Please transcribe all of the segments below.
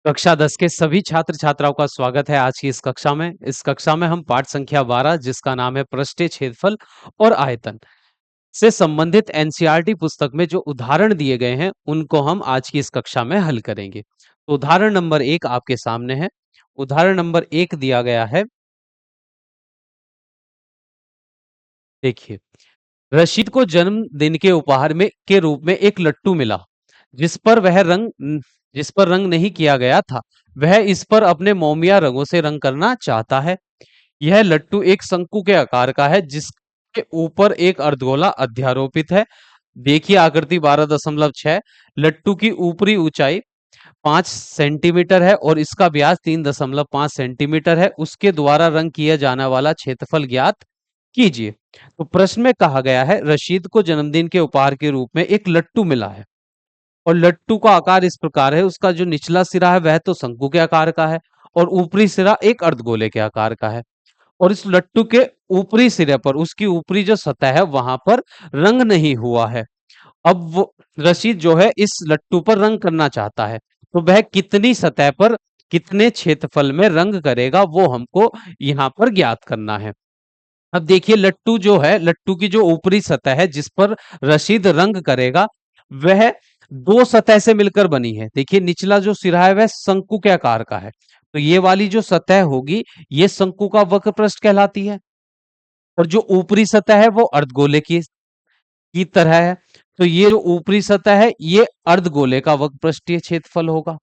कक्षा 10 के सभी छात्र छात्राओं का स्वागत है आज की इस कक्षा में। इस कक्षा में हम पाठ संख्या 12 जिसका नाम है पृष्ठीय क्षेत्रफल और आयतन से संबंधित एनसीईआरटी पुस्तक में जो उदाहरण दिए गए हैं उनको हम आज की इस कक्षा में हल करेंगे। तो उदाहरण नंबर 1 आपके सामने है। उदाहरण नंबर 1 दिया गया है। देखिए, रशीद को जन्मदिन के उपहार में के रूप में एक लट्टू मिला जिस पर वह रंग जिस पर रंग नहीं किया गया था। वह इस पर अपने मोमिया रंगों से रंग करना चाहता है। यह लट्टू एक शंकु के आकार का है जिसके ऊपर एक अर्धगोला अध्यारोपित है। देखिए आकृति 12.6। लट्टू की ऊपरी ऊंचाई 5 सेंटीमीटर है और इसका व्यास 3.5 सेंटीमीटर है। उसके द्वारा रंग किया जाने वाला क्षेत्रफल ज्ञात कीजिए। तो प्रश्न में कहा गया है रशीद को जन्मदिन के उपहार के रूप में एक लट्टू मिला है और लट्टू का आकार इस प्रकार है। उसका जो निचला सिरा है वह तो शंकु के आकार का है और ऊपरी सिरा एक अर्धगोले के आकार का है। और इस लट्टू के ऊपरी सिरे पर उसकी ऊपरी जो सतह है वहां पर रंग नहीं हुआ है। अब वो रशीद जो है इस लट्टू पर रंग करना चाहता है तो वह कितनी सतह पर कितने क्षेत्रफल में रंग करेगा वो हमको यहाँ पर ज्ञात करना है। अब देखिए लट्टू जो है लट्टू की जो ऊपरी सतह है जिस पर रशीद रंग करेगा वह दो सतह से मिलकर बनी है। देखिए निचला जो सिरा है वह शंकु के आकार का है तो ये वाली जो सतह होगी ये शंकु का वक्र पृष्ठ कहलाती है और जो ऊपरी सतह है वो अर्धगोले की तरह है। तो ये जो ऊपरी सतह है ये अर्धगोले का वक्र पृष्ठीय क्षेत्रफल होगा।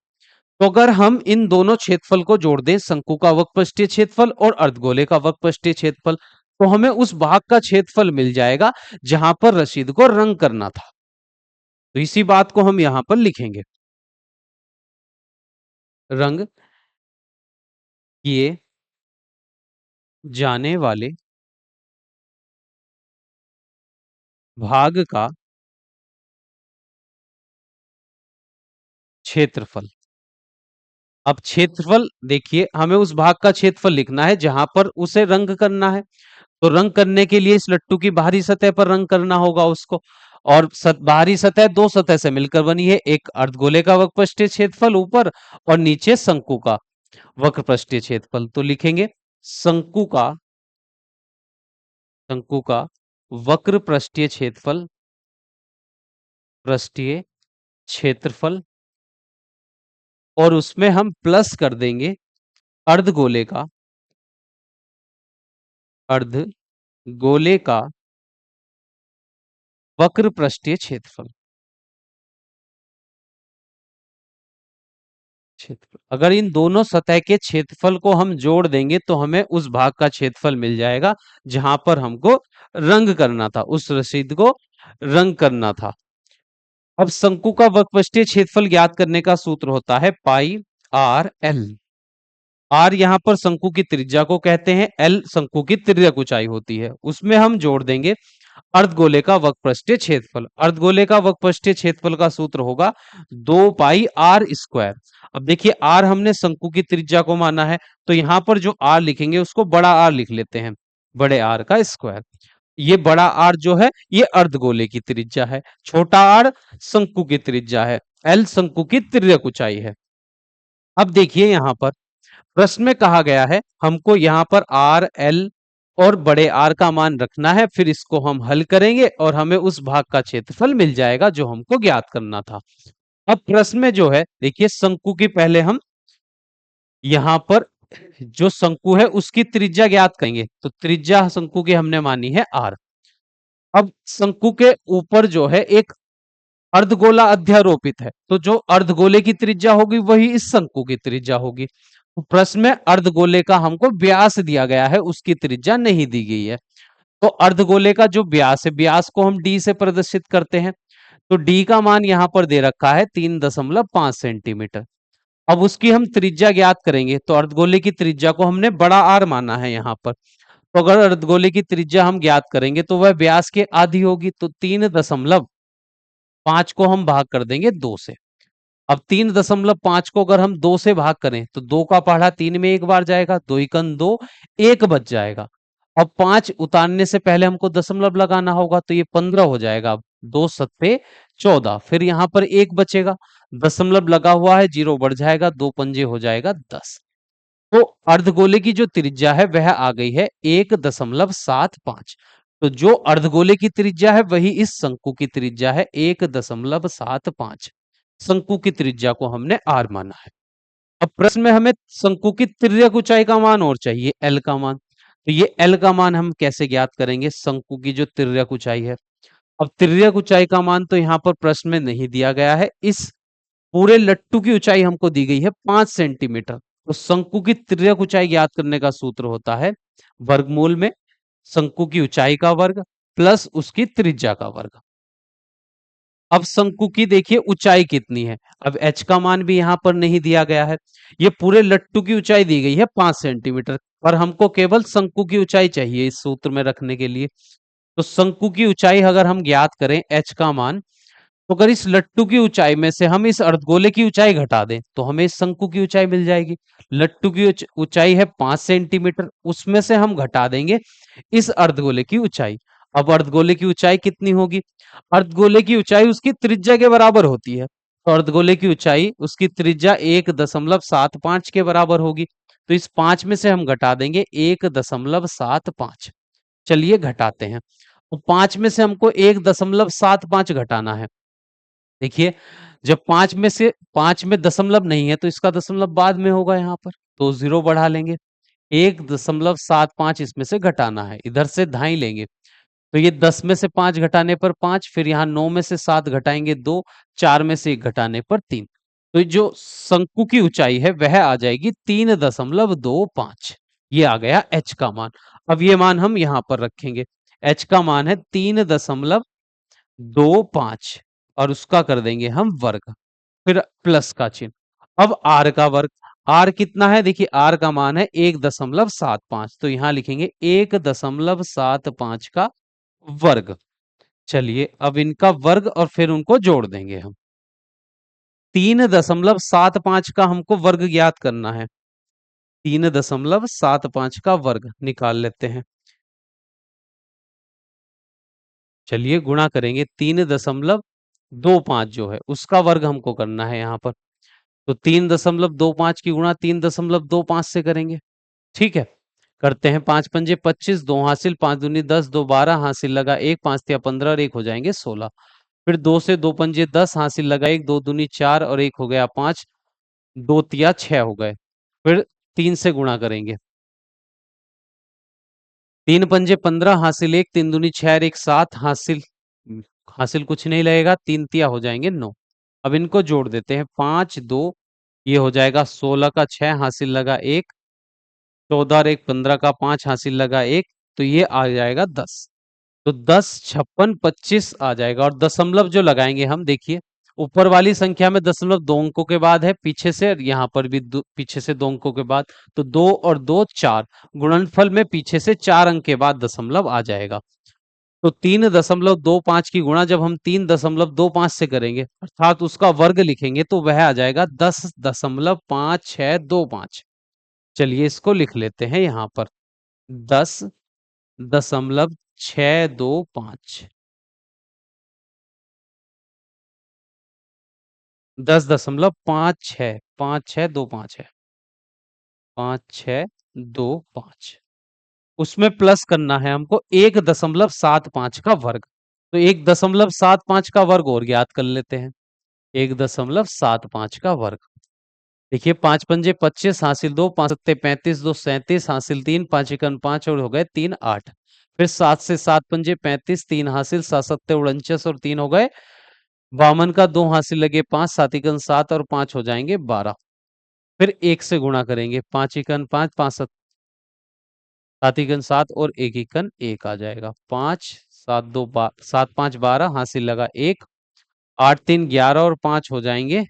तो अगर हम इन दोनों क्षेत्रफल को जोड़ दें शंकु का वक्र पृष्ठीय क्षेत्रफल और अर्धगोले का वक्र पृष्ठीय क्षेत्रफल तो हमें उस भाग का क्षेत्रफल मिल जाएगा जहां पर रशीद को रंग करना था। तो इसी बात को हम यहां पर लिखेंगे। रंग किए जाने वाले भाग का क्षेत्रफल। अब क्षेत्रफल देखिए हमें उस भाग का क्षेत्रफल लिखना है जहां पर उसे रंग करना है। तो रंग करने के लिए इस लट्टू की बाहरी सतह पर रंग करना होगा उसको। और बाहरी सतह दो सतह से मिलकर बनी है, एक अर्धगोले का वक्रपृष्ठीय क्षेत्रफल ऊपर और नीचे शंकु का वक्रपृष्ठीय क्षेत्रफल। तो लिखेंगे शंकु का शंकु का वक्र पृष्ठीय क्षेत्रफल पृष्ठीय क्षेत्रफल और उसमें हम प्लस कर देंगे अर्धगोले का अर्धगोले का वक्र पृष्ठीय क्षेत्रफल। क्षेत्रफल अगर इन दोनों सतह के क्षेत्रफल को हम जोड़ देंगे तो हमें उस भाग का क्षेत्रफल मिल जाएगा जहां पर हमको रंग करना था, उस रसीद को रंग करना था। अब शंकु का वक्रपृष्ठीय क्षेत्रफल ज्ञात करने का सूत्र होता है पाई आर एल। आर यहां पर शंकु की त्रिज्या को कहते हैं, एल शंकु की तिर्यक ऊंचाई होती है। उसमें हम जोड़ देंगे अर्धगोले का वक्रपृष्ठीय क्षेत्रफल। अर्धगोले का वक्रपृष्ठीय क्षेत्रफल का सूत्र होगा 2 पाई r²। अब देखिए आर हमने शंकु की त्रिज्या को माना है तो यहां पर जो आर लिखेंगे उसको बड़ा आर लिख लेते हैं, बड़े आर का स्क्वायर। ये बड़ा आर जो है ये अर्धगोले की त्रिज्या है, छोटा आर शंकु की त्रिज्या है, एल शंकु की तिर्यक ऊंचाई है। अब देखिए यहां पर प्रश्न में कहा गया है हमको यहाँ पर आर एल और बड़े आर का मान रखना है, फिर इसको हम हल करेंगे और हमें उस भाग का क्षेत्रफल मिल जाएगा जो हमको ज्ञात करना था। अब प्रश्न में जो है देखिए शंकु की पहले हम यहाँ पर जो शंकु है उसकी त्रिज्या ज्ञात करेंगे। तो त्रिज्या शंकु की हमने मानी है आर। अब शंकु के ऊपर जो है एक अर्धगोला अध्यारोपित है तो जो अर्धगोले की त्रिज्या होगी वही इस शंकु की त्रिज्या होगी। तो प्रश्न में अर्धगोले का हमको व्यास दिया गया है, उसकी त्रिज्या नहीं दी गई है। तो अर्धगोले का जो व्यास है व्यास को हम डी से प्रदर्शित करते हैं। तो डी का मान यहां पर दे रखा है 3.5 सेंटीमीटर। अब उसकी हम त्रिज्या ज्ञात करेंगे तो अर्धगोले की त्रिज्या को हमने बड़ा आर माना है यहाँ पर। तो अगर अर्धगोले की त्रिज्या हम ज्ञात करेंगे तो वह व्यास के आधी होगी। तो 3.5 को हम भाग कर देंगे 2 से। अब 3.5 को अगर हम 2 से भाग करें तो 2 का पहाड़ा 3 में एक बार जाएगा, 2 एकम 2, 1 बच जाएगा। अब 5 उतारने से पहले हमको दशमलव लगाना होगा तो ये 15 हो जाएगा। दो सत्ते 14, फिर यहां पर एक बचेगा, दशमलव लगा हुआ है, जीरो बढ़ जाएगा, दो पंजे हो जाएगा 10। तो अर्धगोले की जो त्रिज्या है वह आ गई है 1.75। तो जो अर्धगोले की त्रिज्या है वही इस शंकु की त्रिज्या है 1.75। शंकु की त्रिज्या को हमने आर माना है। अब प्रश्न में हमें शंकु की तिर्यक ऊंचाई का मान और चाहिए, एल का मान। तो ये एल का मान हम कैसे ज्ञात करेंगे, शंकु की जो तिर्यक ऊंचाई है। अब तिर्यक ऊंचाई का मान तो यहां पर प्रश्न में नहीं दिया गया है। इस पूरे लट्टू की ऊंचाई हमको दी गई है 5 सेंटीमीटर। तो शंकु की तिर्यक ऊंचाई ज्ञात करने का सूत्र होता है वर्गमूल में शंकु की ऊंचाई का वर्ग प्लस उसकी त्रिज्या का वर्ग। अब शंकु की देखिए ऊंचाई कितनी है, अब एच का मान भी यहां पर नहीं दिया गया है। ये पूरे लट्टू की ऊंचाई दी गई है 5 सेंटीमीटर, पर हमको केवल शंकु की ऊंचाई चाहिए इस सूत्र में रखने के लिए। तो शंकु की ऊंचाई अगर हम ज्ञात करें एच का मान, तो अगर इस लट्टू की ऊंचाई में से हम इस अर्धगोले की ऊंचाई घटा दें तो हमें इस शंकु की ऊंचाई मिल जाएगी। लट्टू की ऊंचाई है 5 सेंटीमीटर, उसमें से हम घटा देंगे इस अर्धगोले की ऊंचाई। अब अर्धगोले की ऊंचाई कितनी होगी, अर्धगोले की ऊंचाई उसकी त्रिज्या के बराबर होती है। तो अर्धगोले की ऊंचाई उसकी त्रिज्या 1.75 के बराबर होगी। तो इस 5 में से हम घटा देंगे 1.75। चलिए घटाते हैं। तो 5 में से हमको 1.75 घटाना है। देखिए जब 5 में दशमलव नहीं है तो इसका दशमलव बाद में होगा यहाँ पर, तो जीरो बढ़ा लेंगे। 1.75 इसमें से घटाना है, इधर से धाई लेंगे। तो ये 10 में से 5 घटाने पर 5, फिर यहाँ 9 में से 7 घटाएंगे 2, 4 में से 1 घटाने पर 3। तो जो शंकु की ऊंचाई है वह आ जाएगी 3.25। ये आ गया एच का मान। अब ये मान हम यहां पर रखेंगे, एच का मान है 3.25 और उसका कर देंगे हम वर्ग, फिर प्लस का चिन्ह। अब आर का वर्ग, आर कितना है, देखिए आर का मान है 1.75, तो यहां लिखेंगे 1.75 का वर्ग। चलिए अब इनका वर्ग और फिर उनको जोड़ देंगे हम। 3.75 का हमको वर्ग ज्ञात करना है, 3.75 का वर्ग निकाल लेते हैं। चलिए गुणा करेंगे, 3.25 जो है उसका वर्ग हमको करना है यहाँ पर। तो 3.25 की गुणा 3.25 से करेंगे। ठीक है, करते हैं। 5 पंजे 25, 2 हासिल, 5 दूनी 10, 2 12 हासिल लगा 1, 5 तिया 15 और 1 हो जाएंगे 16। फिर 2 से 2 पंजे 10 हासिल लगा 1, 2 दूनी 4 और 1 हो गया 5, 2 तिया 6 हो गए। फिर 3 से गुणा करेंगे, 3 पंजे 15 हासिल 1, 3 दूनी 6 और 1 7 हासिल, हासिल कुछ नहीं लगेगा, 3 तिया हो जाएंगे 9। अब इनको जोड़ देते हैं, 5 2, ये हो जाएगा 16 का 6 हासिल लगा 1, 14 और 1 15 का 5 हासिल लगा 1, तो ये आ जाएगा 10। तो 10 56 25 आ जाएगा। और दशमलव जो लगाएंगे हम, देखिए ऊपर वाली संख्या में दशमलव 2 अंकों के बाद है पीछे से, यहाँ पर भी पीछे से 2 अंकों के बाद, तो 2 और 2 4, गुणनफल में पीछे से 4 अंक के बाद दशमलव आ जाएगा। तो 3.25 की गुणा जब हम 3.25 से करेंगे अर्थात उसका वर्ग लिखेंगे तो वह आ जाएगा 10.5625। चलिए इसको लिख लेते हैं यहाँ पर, 10.625, 10.5625 है, 5625। उसमें प्लस करना है हमको 1.75 का वर्ग। तो 1.75 का वर्ग और ज्ञात कर लेते हैं, 1.75 का वर्ग। देखिए 5 पंजे 25 हासिल 2, 5 सत्ते 35, 2 37 हासिल 3, 5 एकन 5 और हो गए 3 8। फिर 7 से 7 पंजे 35, 3 हासिल, 7 सत्ते 49 और 3 हो गए 52 का 2 हासिल लगे 5, 7 एकन 7 और 5 हो जाएंगे 12। फिर 1 से गुणा करेंगे, 5 एकन 5, 5 7 एकन 7 और 1 एकन 1 आ जाएगा। 5 7 2 7 5 12 हासिल लगा 1, 8 3 11 और 5 हो जाएंगे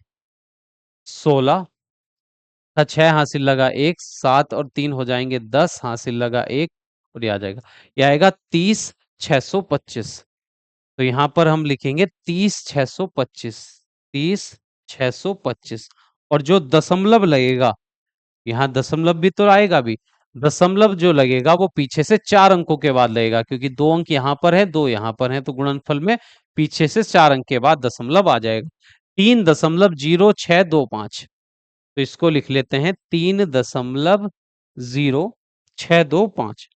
16 का 6 हासिल लगा 1, 7 और 3 हो जाएंगे 10 हासिल लगा 1 और ये आ जाएगा, ये आएगा 30 625। तो यहां पर हम लिखेंगे 30 625, 30 625। और जो दशमलव लगेगा, यहाँ दशमलव भी तो आएगा भी, दशमलव जो लगेगा वो पीछे से 4 अंकों के बाद लगेगा, क्योंकि 2 अंक यहाँ पर है 2 यहाँ पर है, तो गुणनफल में पीछे से 4 अंक के बाद दशमलव आ जाएगा। 3.0625। तो इसको लिख लेते हैं 3.0625।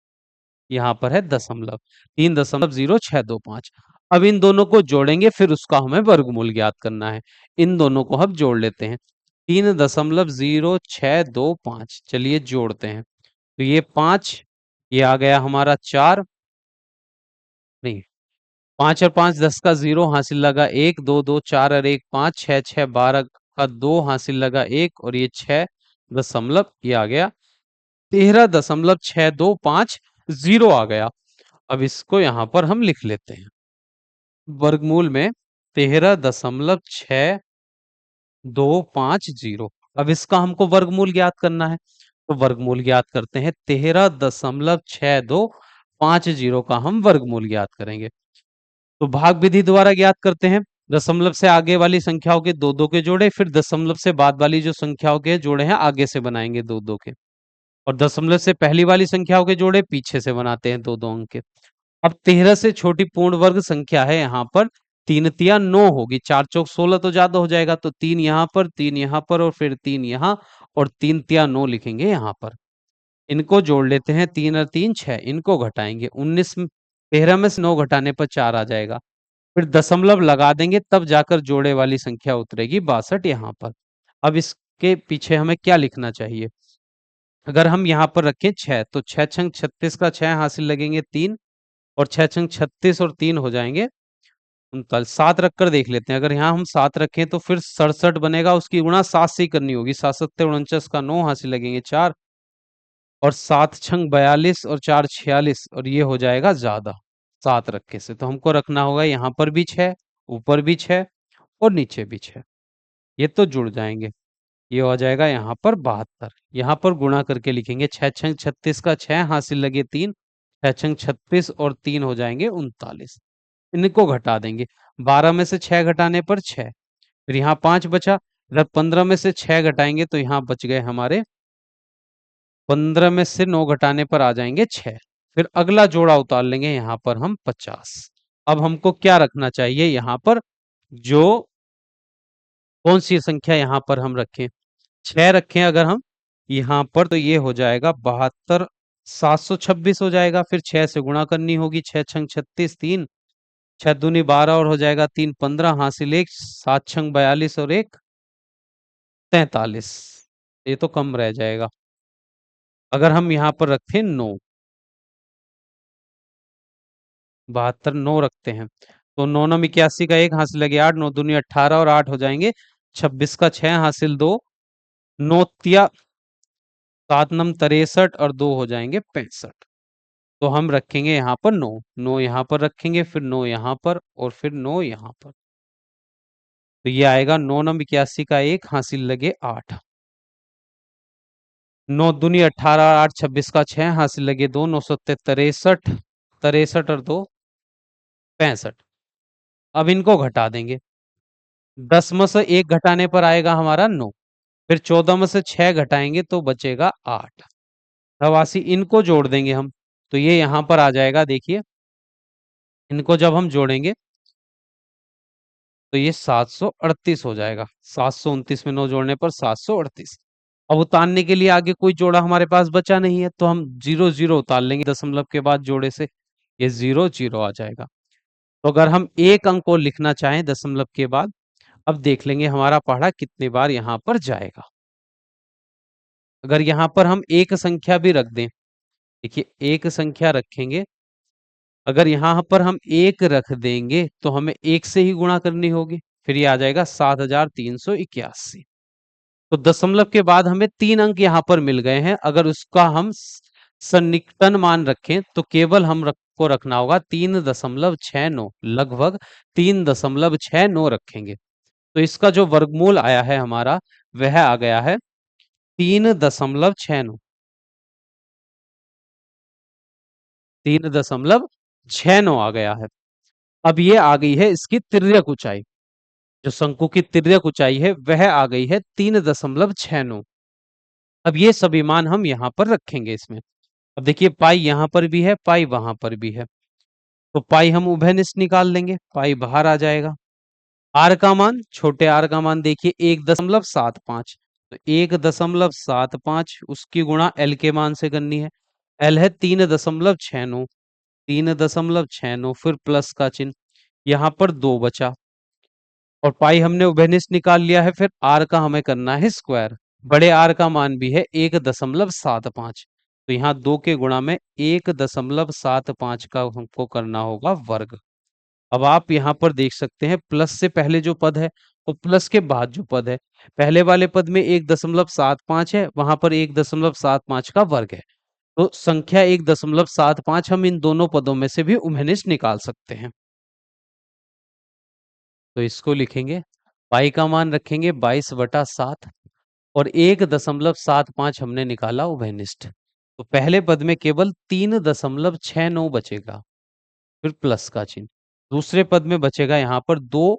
यहां पर है दशमलव, 3.0625। अब इन दोनों को जोड़ेंगे, फिर उसका हमें वर्गमूल ज्ञात करना है। इन दोनों को हम जोड़ लेते हैं। 3.0625, चलिए जोड़ते हैं। तो ये 5, ये आ गया हमारा 4, नहीं, 5 और 5 10 का 0 हासिल लगा 1, 2 2 4 और 1 5, 6 6 12 का 2 हासिल लगा 1, और ये 6 दशमलव, ये आ गया 13.6250 आ गया। अब इसको यहां पर हम लिख लेते हैं वर्गमूल में 13.6250। अब इसका हमको वर्गमूल ज्ञात करना है, तो वर्गमूल ज्ञात करते हैं। 13.6250 का हम वर्गमूल ज्ञात करेंगे। तो भाग विधि द्वारा ज्ञात करते हैं। दशमलव से आगे वाली संख्याओं के दो दो के जोड़े, फिर दशमलव से बाद वाली जो संख्याओं के जोड़े हैं आगे से बनाएंगे दो दो के, और दशमलव से पहली वाली संख्याओं के जोड़े पीछे से बनाते हैं दो दो अंक के। अब 13 से छोटी पूर्ण वर्ग संख्या है यहाँ पर, 3 तिया 9 होगी, 4 चौक 16 तो ज्यादा हो जाएगा, तो 3 यहाँ पर, 3 यहाँ पर, और फिर 3 यहाँ, और 3 तिया 9 लिखेंगे यहाँ पर। इनको जोड़ लेते हैं, 3 और 3 6, इनको घटाएंगे, 13 में से 9 घटाने पर 4 आ जाएगा। फिर दशमलव लगा देंगे, तब जाकर जोड़े वाली संख्या उतरेगी 62 यहाँ पर। अब इसके पीछे हमें क्या लिखना चाहिए? अगर हम यहाँ पर रखें 6, तो 6 छंग 36 का 6 हासिल लगेंगे 3, और 6 छंग 36 और 3 हो जाएंगे 39। 7 रखकर देख लेते हैं। अगर यहाँ हम 7 रखें तो फिर 67 बनेगा, उसकी गुणा 7 से ही करनी होगी। 7 सत्ते 49 का 9 हासिल लगेंगे 4, और 7 छंग 42 और 4 46, और ये हो जाएगा ज्यादा 7 रखे से। तो हमको रखना होगा यहाँ पर भी 6, ऊपर भी 6, और नीचे भी 6। ये तो जुड़ जाएंगे, ये हो जाएगा यहाँ पर 72। यहाँ पर गुणा करके लिखेंगे, 6 छंग 36 का 6 हासिल लगे 3, 6 छंग 36 और 3 हो जाएंगे 39। इनको घटा देंगे, 12 में से 6 घटाने पर 6, फिर यहाँ 5 बचा। जब 15 में से 6 घटाएंगे तो यहाँ बच गए हमारे, 15 में से 9 घटाने पर आ जाएंगे 6। फिर अगला जोड़ा उतार लेंगे यहाँ पर हम 50। अब हमको क्या रखना चाहिए यहाँ पर, जो कौन सी संख्या यहाँ पर हम रखें? 6 रखें अगर हम यहाँ पर, तो ये हो जाएगा 72, 726 हो जाएगा। फिर 6 से गुणा करनी होगी, 6 छंग 36, 3 6 दूनी 12, और हो जाएगा 3 15 हासिल 1, 7 छंग 42 और 1 43। ये तो कम रह जाएगा। अगर हम यहाँ पर रखें 9, 72 9 रखते हैं, तो 9 9 81 का 1 हासिल लगे 8, 9 दूनी 18 और 8 हो जाएंगे 26 का 6 हासिल 2, 9 तिया 7 नम 63 और 2 हो जाएंगे 65। तो हम रखेंगे यहाँ पर 9, 9 यहाँ पर रखेंगे, फिर 9 यहाँ पर, और फिर 9 यहाँ पर। तो ये आएगा 9 नम 81 का 1 हासिल लगे 8, 9 दूनी 18, 8 26 का 6 हासिल लगे 2, 9 सत्ते 63, 63 और 2 65। अब इनको घटा देंगे, 10 में से 1 घटाने पर आएगा हमारा 9, फिर 14 में से 6 घटाएंगे तो बचेगा 8, 88। इनको जोड़ देंगे हम, तो ये यहां पर आ जाएगा, देखिए इनको जब हम जोड़ेंगे तो ये 738 हो जाएगा। 729 में 9 जोड़ने पर 738। अब उतारने के लिए आगे कोई जोड़ा हमारे पास बचा नहीं है, तो हम 0 0 उतार लेंगे दशमलव के बाद जोड़े से, ये 0 0 आ जाएगा। तो अगर हम एक अंक को लिखना चाहें दशमलव के बाद, अब देख लेंगे हमारा पढ़ा कितने बार यहाँ पर जाएगा। अगर यहाँ पर हम एक संख्या भी रख दें, देखिए एक संख्या रखेंगे, अगर यहाँ पर हम एक रख देंगे तो हमें एक से ही गुणा करनी होगी, फिर ये आ जाएगा 7381। तो दशमलव के बाद हमें 3 अंक यहाँ पर मिल गए हैं। अगर उसका हम सन्निकटन मान रखें तो केवल को रखना होगा 3.69, लगभग 3.69 रखेंगे। तो इसका जो वर्गमूल आया है हमारा, वह आ गया है 3.69, 3.69 आ गया है। अब ये आ गई है इसकी तिर्यक ऊंचाई, जो शंकु की तिर्यक ऊंचाई है वह आ गई है 3.69। अब ये सभी मान हम यहाँ पर रखेंगे इसमें। अब देखिए पाई यहाँ पर भी है, पाई वहां पर भी है, तो पाई हम उभयनिष्ठ निकाल लेंगे, पाई बाहर आ जाएगा। आर का मान, छोटे आर का मान देखिए 1.75, तो 1.75 उसकी गुणा एल के मान से करनी है। एल है 3.69, 3.69 फिर प्लस का चिन्ह, यहाँ पर 2 बचा, और पाई हमने उभयनिष्ठ निकाल लिया है। फिर आर का हमें करना है स्क्वायर, बड़े आर का मान भी है 1.75, तो यहाँ 2 के गुणा में 1.75 का हमको करना होगा वर्ग। अब आप यहाँ पर देख सकते हैं प्लस से पहले जो पद है और प्लस के बाद जो पद है, पहले वाले पद में 1.75 है, वहां पर 1.75 का वर्ग है, तो संख्या 1.75 हम इन दोनों पदों में से भी उभयनिष्ठ निकाल सकते हैं। तो इसको लिखेंगे, पाई का मान रखेंगे 22/7 और 1.75 हमने निकाला उभयनिष्ठ, तो पहले पद में केवल 3.69 बचेगा, फिर प्लस का चिन्ह। दूसरे पद में बचेगा यहाँ पर 2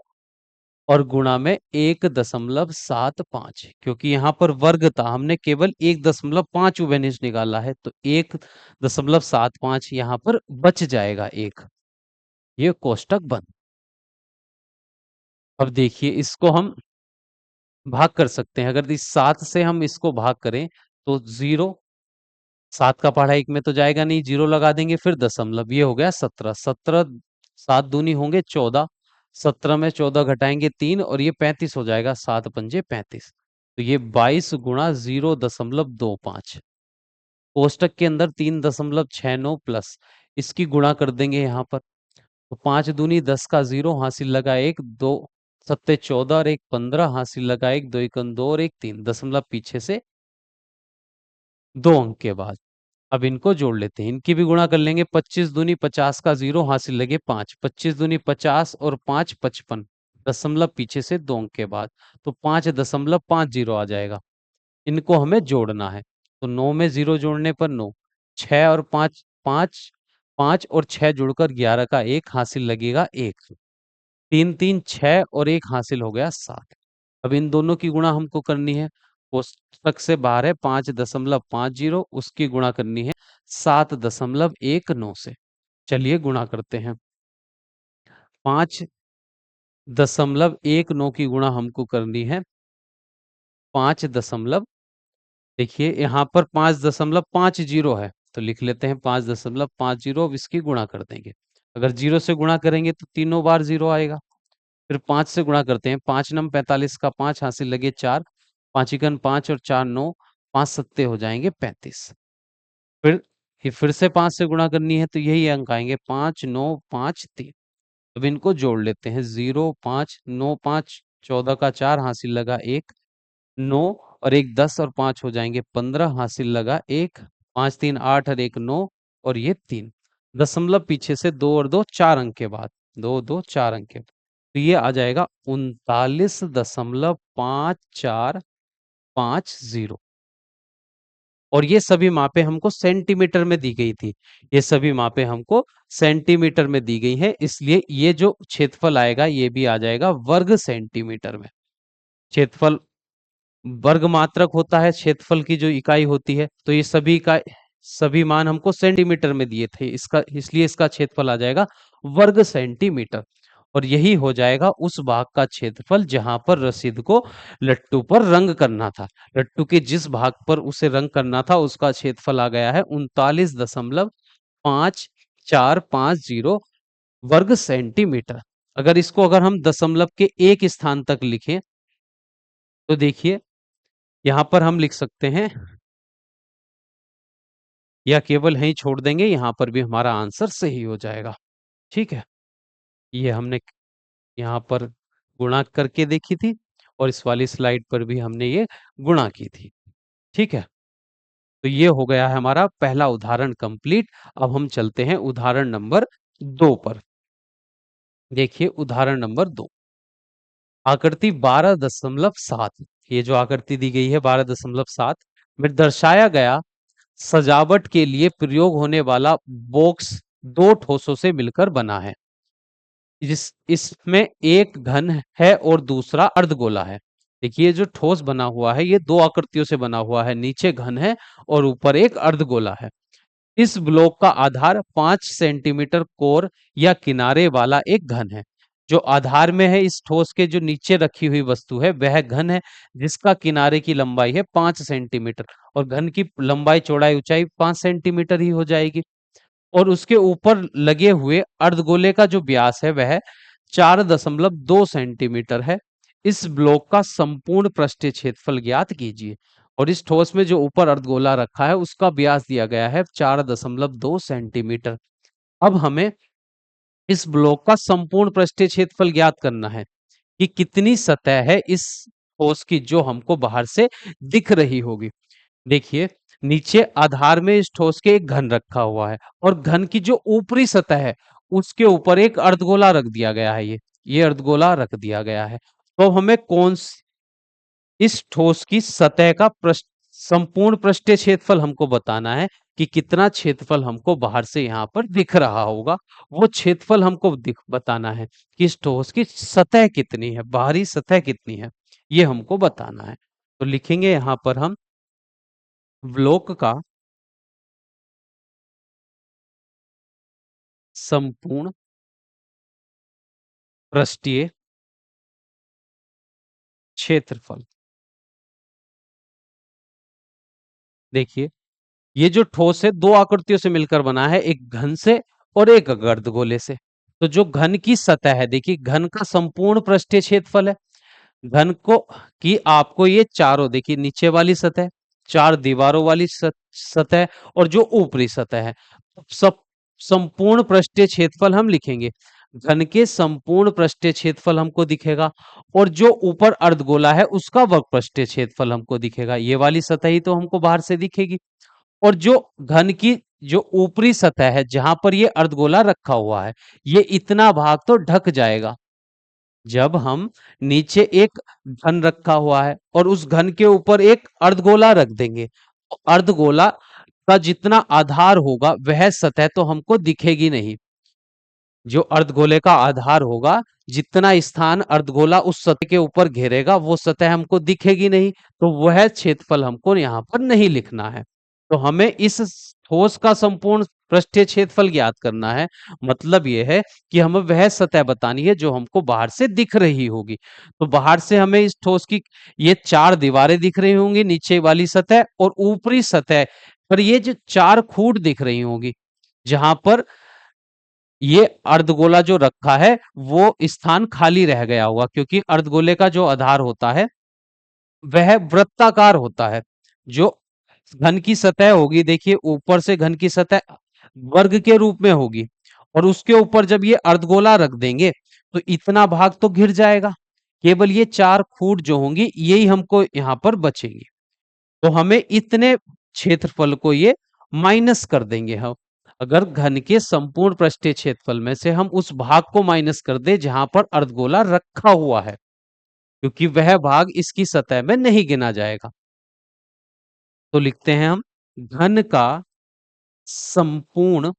और गुणा में 1.75, क्योंकि यहाँ पर वर्ग था, हमने केवल 1.5 उभयनिष्ठ निकाला है, तो 1.75 यहाँ पर बच जाएगा एक, ये कोष्टक बंद। अब देखिए इसको हम भाग कर सकते हैं, अगर इस 7 से हम इसको भाग करें तो 0, 7 का पहाड़ा 1 में तो जाएगा नहीं, 0 लगा देंगे, फिर दशमलव, ये हो गया 17, 17 7 दूनी होंगे 14, 17 में 14 घटाएंगे 3 और ये 35 हो जाएगा, 7 पंजे 35, तो ये 22 गुणा 0.25, कोष्टक के अंदर 3.69 प्लस, इसकी गुणा कर देंगे यहाँ पर, तो 5 दूनी 10 का 0 हासिल लगा 1, 2 सत्ते 14 और 1 15 हासिल लगा 1, 2 एकम 2 और 1 3, दशमलव पीछे से 2 अंक के बाद। अब इनको जोड़ लेते हैं, इनकी भी गुणा कर लेंगे, 25 दूनी 50 का 0 हासिल लगे 5, 25 दूनी 50 और 5 55, दशमलव पीछे से 2 अंक के बाद, तो 5.50 आ जाएगा। इनको हमें जोड़ना है, तो 9 में 0 जोड़ने पर 9, 6 और 5 5, 5 और 6 जुड़कर 11 का 1 हासिल लगेगा 1, 3 3 6 और 1 हासिल हो गया 7। अब इन दोनों की गुणा हमको करनी है, कोष्टक से बाहर है 5.50, उसकी गुणा करनी है 7.19 से। चलिए गुणा करते हैं, 5.19 की गुणा हमको करनी है 5 दशमलव, देखिए यहाँ पर 5.50 है, तो लिख लेते हैं 5.50, अब इसकी गुणा कर देंगे, अगर 0 से गुणा करेंगे तो तीनों बार 0 आएगा, फिर 5 से गुणा करते हैं, 5 नम 45 का 5 हासिल लगे 4, 5 इकन 5 और 4 9, 5 सत्ते हो जाएंगे 35, फिर ये फिर से 5 से गुणा करनी है, तो यही अंक आएंगे 5 9 5 3। अब इनको जोड़ लेते हैं, 0 5 9 5, 14 का 4 हासिल लगा 1, 9 और 1 10 और 5 हो जाएंगे 15 हासिल लगा 1, 5 3 8 और 1 9 और ये 3, दशमलव पीछे से 2 और 2 4 अंक के बाद, 2 2 4 अंक के, तो ये आ जाएगा 39.5450, और ये सभी मापे हमको सेंटीमीटर में दी गई थी, ये सभी मापे हमको सेंटीमीटर में दी गई है, इसलिए ये जो क्षेत्रफल आएगा ये भी आ जाएगा वर्ग सेंटीमीटर में। क्षेत्रफल वर्ग मात्रक होता है, क्षेत्रफल की जो इकाई होती है, तो ये सभी का सभी मान हमको सेंटीमीटर में दिए थे, इसका इसलिए इसका क्षेत्रफल आ जाएगा वर्ग सेंटीमीटर, और यही हो जाएगा उस भाग का क्षेत्रफल जहां पर रसीद को लट्टू पर रंग करना था, लट्टू के जिस भाग पर उसे रंग करना था उसका क्षेत्रफल आ गया है 39.5450 वर्ग सेंटीमीटर। अगर इसको अगर हम दशमलव के एक स्थान तक लिखें तो देखिए यहां पर हम लिख सकते हैं, या केवल यहीं छोड़ देंगे, यहां पर भी हमारा आंसर सही हो जाएगा। ठीक है, ये हमने यहाँ पर गुणा करके देखी थी और इस वाली स्लाइड पर भी हमने ये गुणा की थी। ठीक है, तो ये हो गया है हमारा पहला उदाहरण कंप्लीट। अब हम चलते हैं उदाहरण नंबर 2 पर। देखिए उदाहरण नंबर 2, आकृति 12.7, ये जो आकृति दी गई है 12.7 में दर्शाया गया सजावट के लिए प्रयोग होने वाला बॉक्स दो ठोसों से मिलकर बना है, इसमें एक घन है और दूसरा अर्धगोला है। देखिए जो ठोस बना हुआ है ये दो आकृतियों से बना हुआ है, नीचे घन है और ऊपर एक अर्धगोला है। इस ब्लॉक का आधार 5 सेंटीमीटर कोर या किनारे वाला एक घन है। जो आधार में है, इस ठोस के जो नीचे रखी हुई वस्तु है वह घन है, जिसका किनारे की लंबाई है 5 सेंटीमीटर, और घन की लंबाई चौड़ाई ऊंचाई 5 सेंटीमीटर ही हो जाएगी। और उसके ऊपर लगे हुए अर्धगोले का जो व्यास है वह 4.2 सेंटीमीटर है। इस ब्लॉक का संपूर्ण पृष्ठीय क्षेत्रफल ज्ञात कीजिए। और इस ठोस में जो ऊपर अर्धगोला रखा है उसका व्यास दिया गया है 4.2 सेंटीमीटर। अब हमें इस ब्लॉक का संपूर्ण पृष्ठीय क्षेत्रफल ज्ञात करना है कि कितनी सतह है इस ठोस की जो हमको बाहर से दिख रही होगी। देखिए, नीचे आधार में इस ठोस के एक घन रखा हुआ है, और घन की जो ऊपरी सतह है उसके ऊपर एक अर्धगोला रख दिया गया है। ये अर्धगोला रख दिया गया है। तो हमें इस ठोस की सतह का संपूर्ण पृष्ठीय क्षेत्रफल हमको बताना है कि कितना क्षेत्रफल हमको बाहर से यहाँ पर दिख रहा होगा। वो क्षेत्रफल हमको बताना है कि इस ठोस की सतह कितनी है, बाहरी सतह कितनी है, ये हमको बताना है। तो लिखेंगे यहाँ पर हम ब्लॉक का संपूर्ण पृष्ठीय क्षेत्रफल। देखिए, ये जो ठोस है दो आकृतियों से मिलकर बना है, एक घन से और एक अर्धगोले से। तो जो घन की सतह है, देखिए घन का संपूर्ण पृष्ठीय क्षेत्रफल है। घन को की आपको ये चारों, देखिए नीचे वाली सतह, चार दीवारों वाली सतह, और जो ऊपरी सतह है, सब संपूर्ण पृष्ठीय क्षेत्रफल हम लिखेंगे। घन के संपूर्ण पृष्ठीय क्षेत्रफल हमको दिखेगा, और जो ऊपर अर्धगोला है उसका वर्ग पृष्ठीय क्षेत्रफल हमको दिखेगा। ये वाली सतह ही तो हमको बाहर से दिखेगी। और जो घन की जो ऊपरी सतह है जहां पर ये अर्धगोला रखा हुआ है, ये इतना भाग तो ढक जाएगा। जब हम नीचे एक घन रखा हुआ है और उस घन के ऊपर एक अर्धगोला रख देंगे, तो अर्धगोला का जितना आधार होगा वह सतह तो हमको दिखेगी नहीं। जो अर्धगोले का आधार होगा, जितना स्थान अर्धगोला उस सतह के ऊपर घेरेगा, वो सतह हमको दिखेगी नहीं, तो वह क्षेत्रफल हमको यहाँ पर नहीं लिखना है। तो हमें इस ठोस का संपूर्ण पृष्ठीय क्षेत्रफल ज्ञात करना है। मतलब यह है कि हमें वह सतह बतानी है जो हमको बाहर से दिख रही होगी। तो बाहर से हमें इस ठोस की ये चार दीवारें दिख रही होंगी, नीचे वाली सतह और ऊपरी सतह पर ये जो चार खूंट दिख रही होंगी, जहां पर ये अर्धगोला जो रखा है वो स्थान खाली रह गया होगा, क्योंकि अर्धगोले का जो आधार होता है वह वृत्ताकार होता है। जो घन की सतह होगी, देखिए ऊपर से घन की सतह वर्ग के रूप में होगी, और उसके ऊपर जब ये अर्धगोला रख देंगे तो इतना भाग तो घिर जाएगा। केवल ये चार खूंट जो होंगी यही हमको यहाँ पर बचेंगी। तो हमें इतने क्षेत्रफल को ये माइनस कर देंगे हम। अगर घन के संपूर्ण पृष्ठीय क्षेत्रफल में से हम उस भाग को माइनस कर दे जहां पर अर्धगोला रखा हुआ है, क्योंकि वह भाग इसकी सतह में नहीं गिना जाएगा। तो लिखते हैं हम घन का संपूर्ण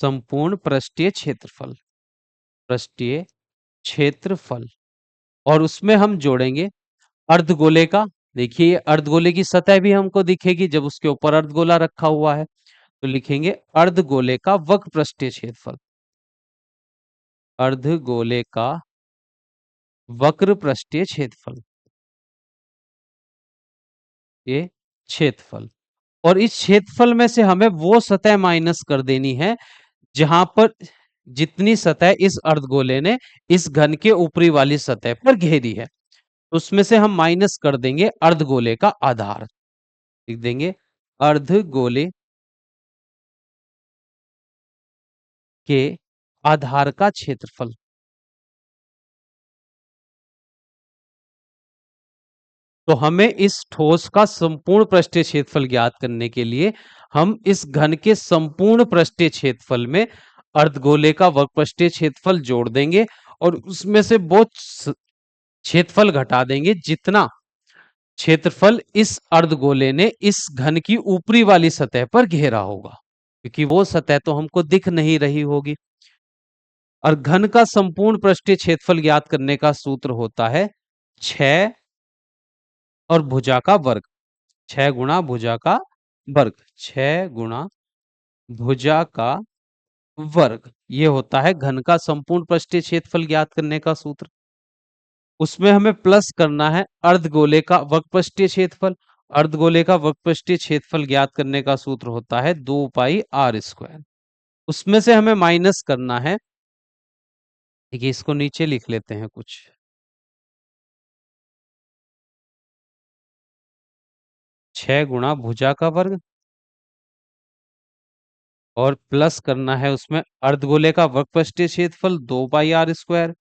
संपूर्ण पृष्ठीय क्षेत्रफल, पृष्ठीय क्षेत्रफल, और उसमें हम जोड़ेंगे अर्धगोले का। देखिए ये अर्धगोले की सतह भी हमको दिखेगी जब उसके ऊपर अर्धगोला रखा हुआ है। तो लिखेंगे अर्धगोले का वक्र पृष्ठीय क्षेत्रफल, अर्धगोले का वक्र पृष्ठीय क्षेत्रफल, ये क्षेत्रफल। और इस क्षेत्रफल में से हमें वो सतह माइनस कर देनी है जहां पर जितनी सतह इस अर्धगोले ने इस घन के ऊपरी वाली सतह पर घेरी है, उसमें से हम माइनस कर देंगे अर्धगोले का आधार। लिख देंगे अर्धगोले के आधार का क्षेत्रफल। तो हमें इस ठोस का संपूर्ण पृष्ठीय क्षेत्रफल ज्ञात करने के लिए हम इस घन के संपूर्ण पृष्ठीय क्षेत्रफल में अर्धगोले का वर्ग पृष्ठीय क्षेत्रफल जोड़ देंगे, और उसमें से वो क्षेत्रफल घटा देंगे जितना क्षेत्रफल इस अर्धगोले ने इस घन की ऊपरी वाली सतह पर घेरा होगा, क्योंकि वो सतह तो हमको दिख नहीं रही होगी। और घन का संपूर्ण पृष्ठीय क्षेत्रफल ज्ञात करने का सूत्र होता है 6 और भुजा का वर्ग, 6 गुणा भुजा का वर्ग, 6 गुणा भुजा का वर्ग, ये होता है घन का संपूर्ण पृष्ठीय क्षेत्रफल ज्ञात करने का सूत्र। उसमें हमें प्लस करना है अर्धगोले का वक्रपृष्ठीय क्षेत्रफल। अर्धगोले का वक्रपृष्ठीय क्षेत्रफल ज्ञात करने का सूत्र होता है 2 पाई r²। उसमें से हमें माइनस करना है, देखिए इसको नीचे लिख लेते हैं कुछ, 6 गुणा भुजा का वर्ग, और प्लस करना है उसमें अर्धगोले का वक्रपृष्ठीय क्षेत्रफल 2 पाई r²,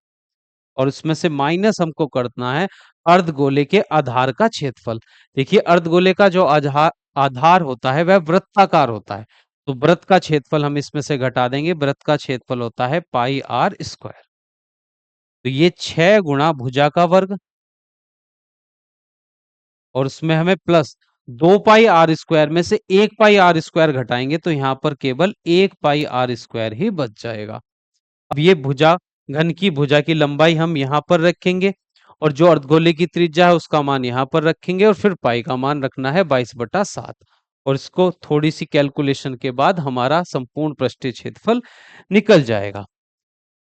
और उसमें से माइनस हमको करना है अर्धगोले के आधार का क्षेत्रफल। देखिए अर्धगोले का जो आधार आधार होता है वह वृत्ताकार होता है, तो वृत्त का क्षेत्रफल हम इसमें से घटा देंगे, वृत्त का क्षेत्रफल होता है πr²। तो ये 6 गुणा भुजा का वर्ग, और उसमें हमें प्लस 2 पाई r² में से 1 पाई r² घटाएंगे तो यहां पर केवल 1 पाई r² ही बच जाएगा। अब ये भुजा, घन की भुजा की लंबाई हम यहाँ पर रखेंगे, और जो अर्धगोले की त्रिज्या है उसका मान यहाँ पर रखेंगे, और फिर पाई का मान रखना है 22/7। और इसको थोड़ी सी कैलकुलेशन के बाद हमारा संपूर्ण पृष्ठीय क्षेत्रफल निकल जाएगा।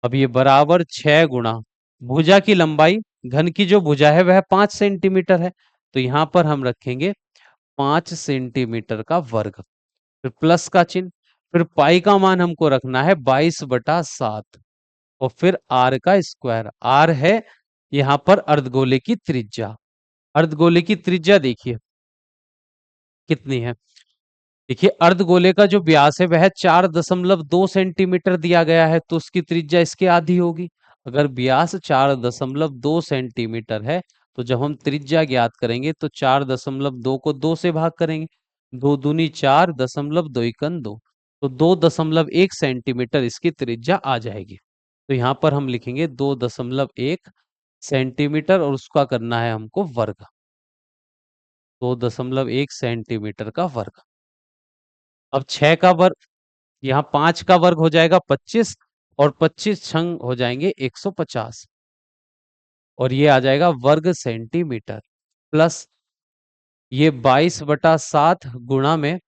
अब ये बराबर 6 गुणा भुजा की लंबाई, घन की जो भुजा है वह 5 सेंटीमीटर है, तो यहाँ पर हम रखेंगे 5 सेंटीमीटर का वर्ग, फिर प्लस का चिन्ह, फिर पाई का मान हमको रखना है 22/7, और फिर आर का स्क्वायर। आर है यहां पर अर्धगोले की त्रिज्या। अर्धगोले की त्रिज्या देखिए कितनी है। देखिए अर्धगोले का जो व्यास है वह 4.2 सेंटीमीटर दिया गया है, तो उसकी त्रिज्या इसके आधी होगी। अगर व्यास 4.2 सेंटीमीटर है, तो जब हम त्रिज्या ज्ञात करेंगे तो 4.2 को 2 से भाग करेंगे, 2 दूनी 4, 2 एकन 2, तो 2.1 सेंटीमीटर इसकी त्रिज्या आ जाएगी। तो यहां पर हम लिखेंगे 2.1 सेंटीमीटर, और उसका करना है हमको वर्ग, 2.1 सेंटीमीटर का वर्ग। अब 6 का वर्ग, यहाँ 5 का वर्ग हो जाएगा 25, और 25 छंग हो जाएंगे 150, और ये आ जाएगा वर्ग सेंटीमीटर, प्लस ये 22/7 गुणा में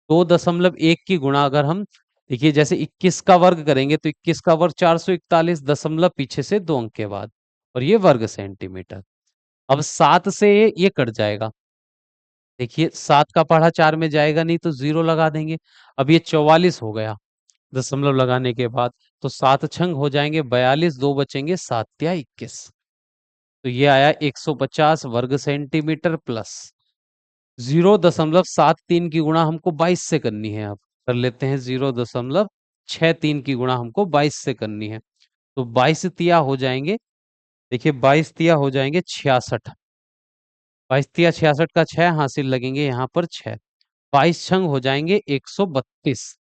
2.1 की गुणा अगर हम, देखिए जैसे 21 का वर्ग करेंगे तो 21 का वर्ग 441 दशमलव पीछे से 2 अंक के बाद, और ये वर्ग सेंटीमीटर। अब 7 से ये कट जाएगा, देखिए 7 का पढ़ा 4 में जाएगा नहीं तो 0 लगा देंगे। अब ये 44 हो गया दशमलव लगाने के बाद, तो 7 छंग हो जाएंगे 42, 2 बचेंगे 7 या 21, तो ये आया 150 वर्ग सेंटीमीटर, प्लस 0.73 की गुणा हमको 22 से करनी है। अब कर लेते हैं, 0.63 की गुणा हमको 22 से करनी है, तो 22 तिया हो जाएंगे, देखिए 22 तिया हो जाएंगे 66, 22 तिया 66 का 6 हासिल लगेंगे यहाँ पर 6, 22 छंग हो जाएंगे 132,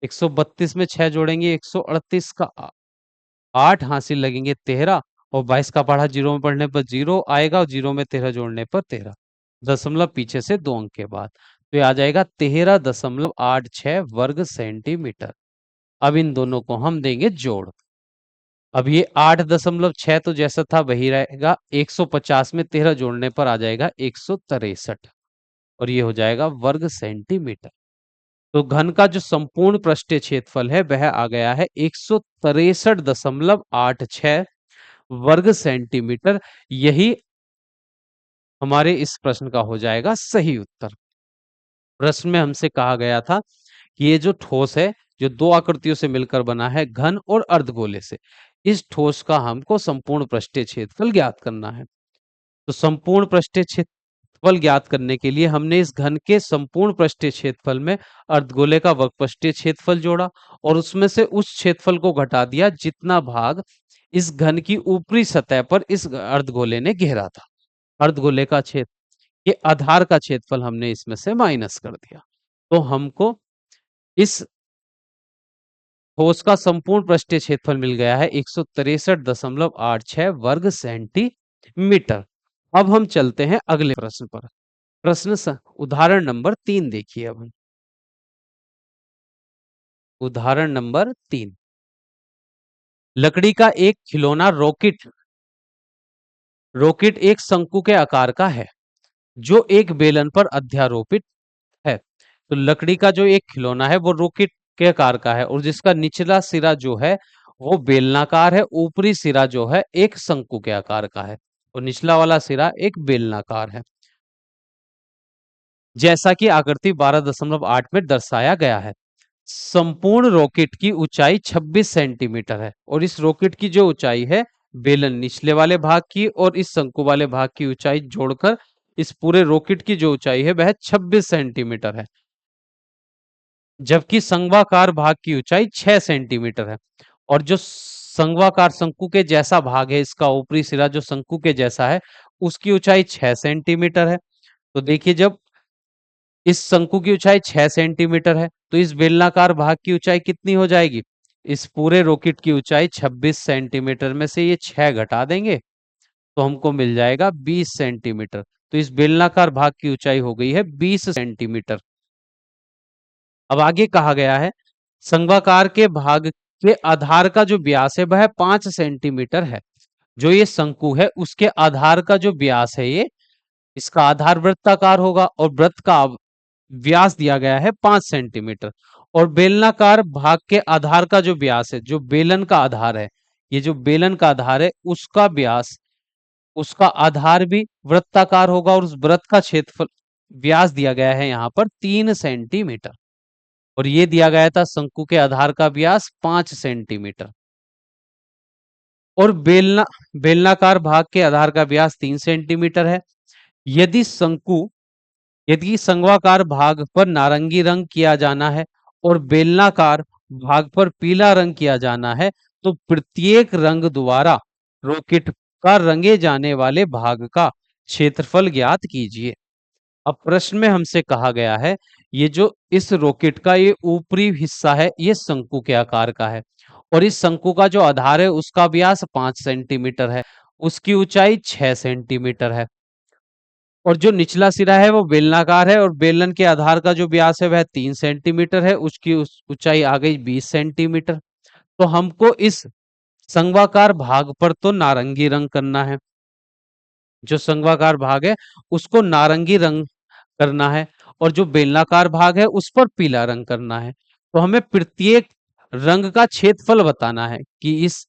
132 में 6 जोड़ेंगे 138 का 8 हासिल लगेंगे 13, और 22 का पढ़ा 0 में पढ़ने पर 0 आएगा, और 0 में 13 जोड़ने पर 13, दशमलव पीछे से 2 अंक के बाद, तो ये आ जाएगा 13.86 वर्ग सेंटीमीटर। अब इन दोनों को हम देंगे जोड़। अब ये 8.6 तो जैसा था वही रहेगा, 150 में 13 जोड़ने पर आ जाएगा 163, और ये हो जाएगा वर्ग सेंटीमीटर। तो घन का जो संपूर्ण पृष्ठीय क्षेत्रफल है वह आ गया है 163.86 वर्ग सेंटीमीटर। यही हमारे इस प्रश्न का हो जाएगा सही उत्तर। प्रश्न में हमसे कहा गया था कि ये जो ठोस है, जो दो आकृतियों से मिलकर बना है, घन और अर्धगोले से, इस ठोस का हमको संपूर्ण पृष्ठीय क्षेत्रफल ज्ञात करना है। तो संपूर्ण पृष्ठीय क्षेत्रफल ज्ञात करने के लिए हमने इस घन के संपूर्ण पृष्ठीय क्षेत्रफल में अर्धगोले का वक्रपृष्ठीय क्षेत्रफल जोड़ा, और उसमें से उस क्षेत्रफल को घटा दिया जितना भाग इस घन की ऊपरी सतह पर इस अर्धगोले ने घेरा था। अर्धगोले का क्षेत्र, ये आधार का क्षेत्रफल हमने इसमें से माइनस कर दिया, तो हमको इस ठोस का संपूर्ण पृष्ठीय क्षेत्रफल मिल गया है 163.86 वर्ग सेंटीमीटर। अब हम चलते हैं अगले प्रश्न पर। उदाहरण नंबर 3 देखिए। अब उदाहरण नंबर 3, लकड़ी का एक खिलौना रॉकेट, रॉकेट एक शंकु के आकार का है जो एक बेलन पर अध्यारोपित है। तो लकड़ी का जो एक खिलौना है वो रॉकेट के आकार का है, और जिसका निचला सिरा जो है वो बेलनाकार है, ऊपरी सिरा जो है एक शंकु के आकार का है, और निचला वाला सिरा एक बेलनाकार है, जैसा कि आकृति 12.8 में दर्शाया गया है। संपूर्ण रॉकेट की ऊंचाई 26 सेंटीमीटर है, और इस रॉकेट की जो ऊंचाई है बेलन निचले वाले भाग की और इस शंकु वाले भाग की ऊंचाई जोड़कर इस पूरे रॉकेट की जो ऊंचाई है वह 26 सेंटीमीटर है, जबकि संघवाकार भाग की ऊंचाई 6 सेंटीमीटर है। और जो संघवाकार शंकु के जैसा भाग है, इसका ऊपरी सिरा जो शंकु के जैसा है, उसकी ऊंचाई 6 सेंटीमीटर है। तो देखिए, जब इस शंकु की ऊंचाई 6 सेंटीमीटर है तो इस बेलनाकार भाग की ऊंचाई कितनी हो जाएगी? इस पूरे रॉकेट की ऊंचाई 26 सेंटीमीटर में से ये 6 घटा देंगे तो हमको मिल जाएगा 20 सेंटीमीटर। तो इस बेलनाकार भाग की ऊंचाई हो गई है 20 सेंटीमीटर। अब आगे कहा गया है, संघवाकार के भाग के आधार का जो व्यास है वह 5 सेंटीमीटर है। जो ये शंकु है उसके आधार का जो व्यास है, ये इसका आधार वृत्ताकार होगा और वृत्त का व्यास दिया गया है 5 सेंटीमीटर। और बेलनाकार भाग के आधार का जो व्यास है, जो बेलन का आधार है, ये जो बेलन का आधार है उसका व्यास, उसका आधार भी वृत्ताकार होगा, और उस वृत्त का क्षेत्रफल व्यास दिया गया है यहाँ पर 3 सेंटीमीटर, और ये दिया गया था शंकु के आधार का व्यास 5 सेंटीमीटर। और बेलनाकार भाग के आधार का व्यास 3 सेंटीमीटर है। यदि शंकु यदि संघवाकार भाग पर नारंगी रंग किया जाना है और बेलनाकार भाग पर पीला रंग किया जाना है, तो प्रत्येक रंग द्वारा रॉकेट का रंगे जाने वाले भाग का क्षेत्रफल ज्ञात कीजिए। अब प्रश्न में हमसे कहा गया है, ये जो इस रॉकेट का ये ऊपरी हिस्सा है ये शंकु के आकार का है, और इस शंकु का जो आधार है उसका व्यास 5 सेंटीमीटर है, उसकी ऊंचाई 6 सेंटीमीटर है, और जो निचला सिरा है वो बेलनाकार है, और बेलन के आधार का जो व्यास है वह 3 सेंटीमीटर है, उसकी ऊंचाई आ गई 20 सेंटीमीटर। तो हमको इस संघवाकार भाग पर तो नारंगी रंग करना है, जो संघवाकार भाग है उसको नारंगी रंग करना है, और जो बेलनाकार भाग है उस पर पीला रंग करना है। तो हमें प्रत्येक रंग का क्षेत्रफल बताना है कि इस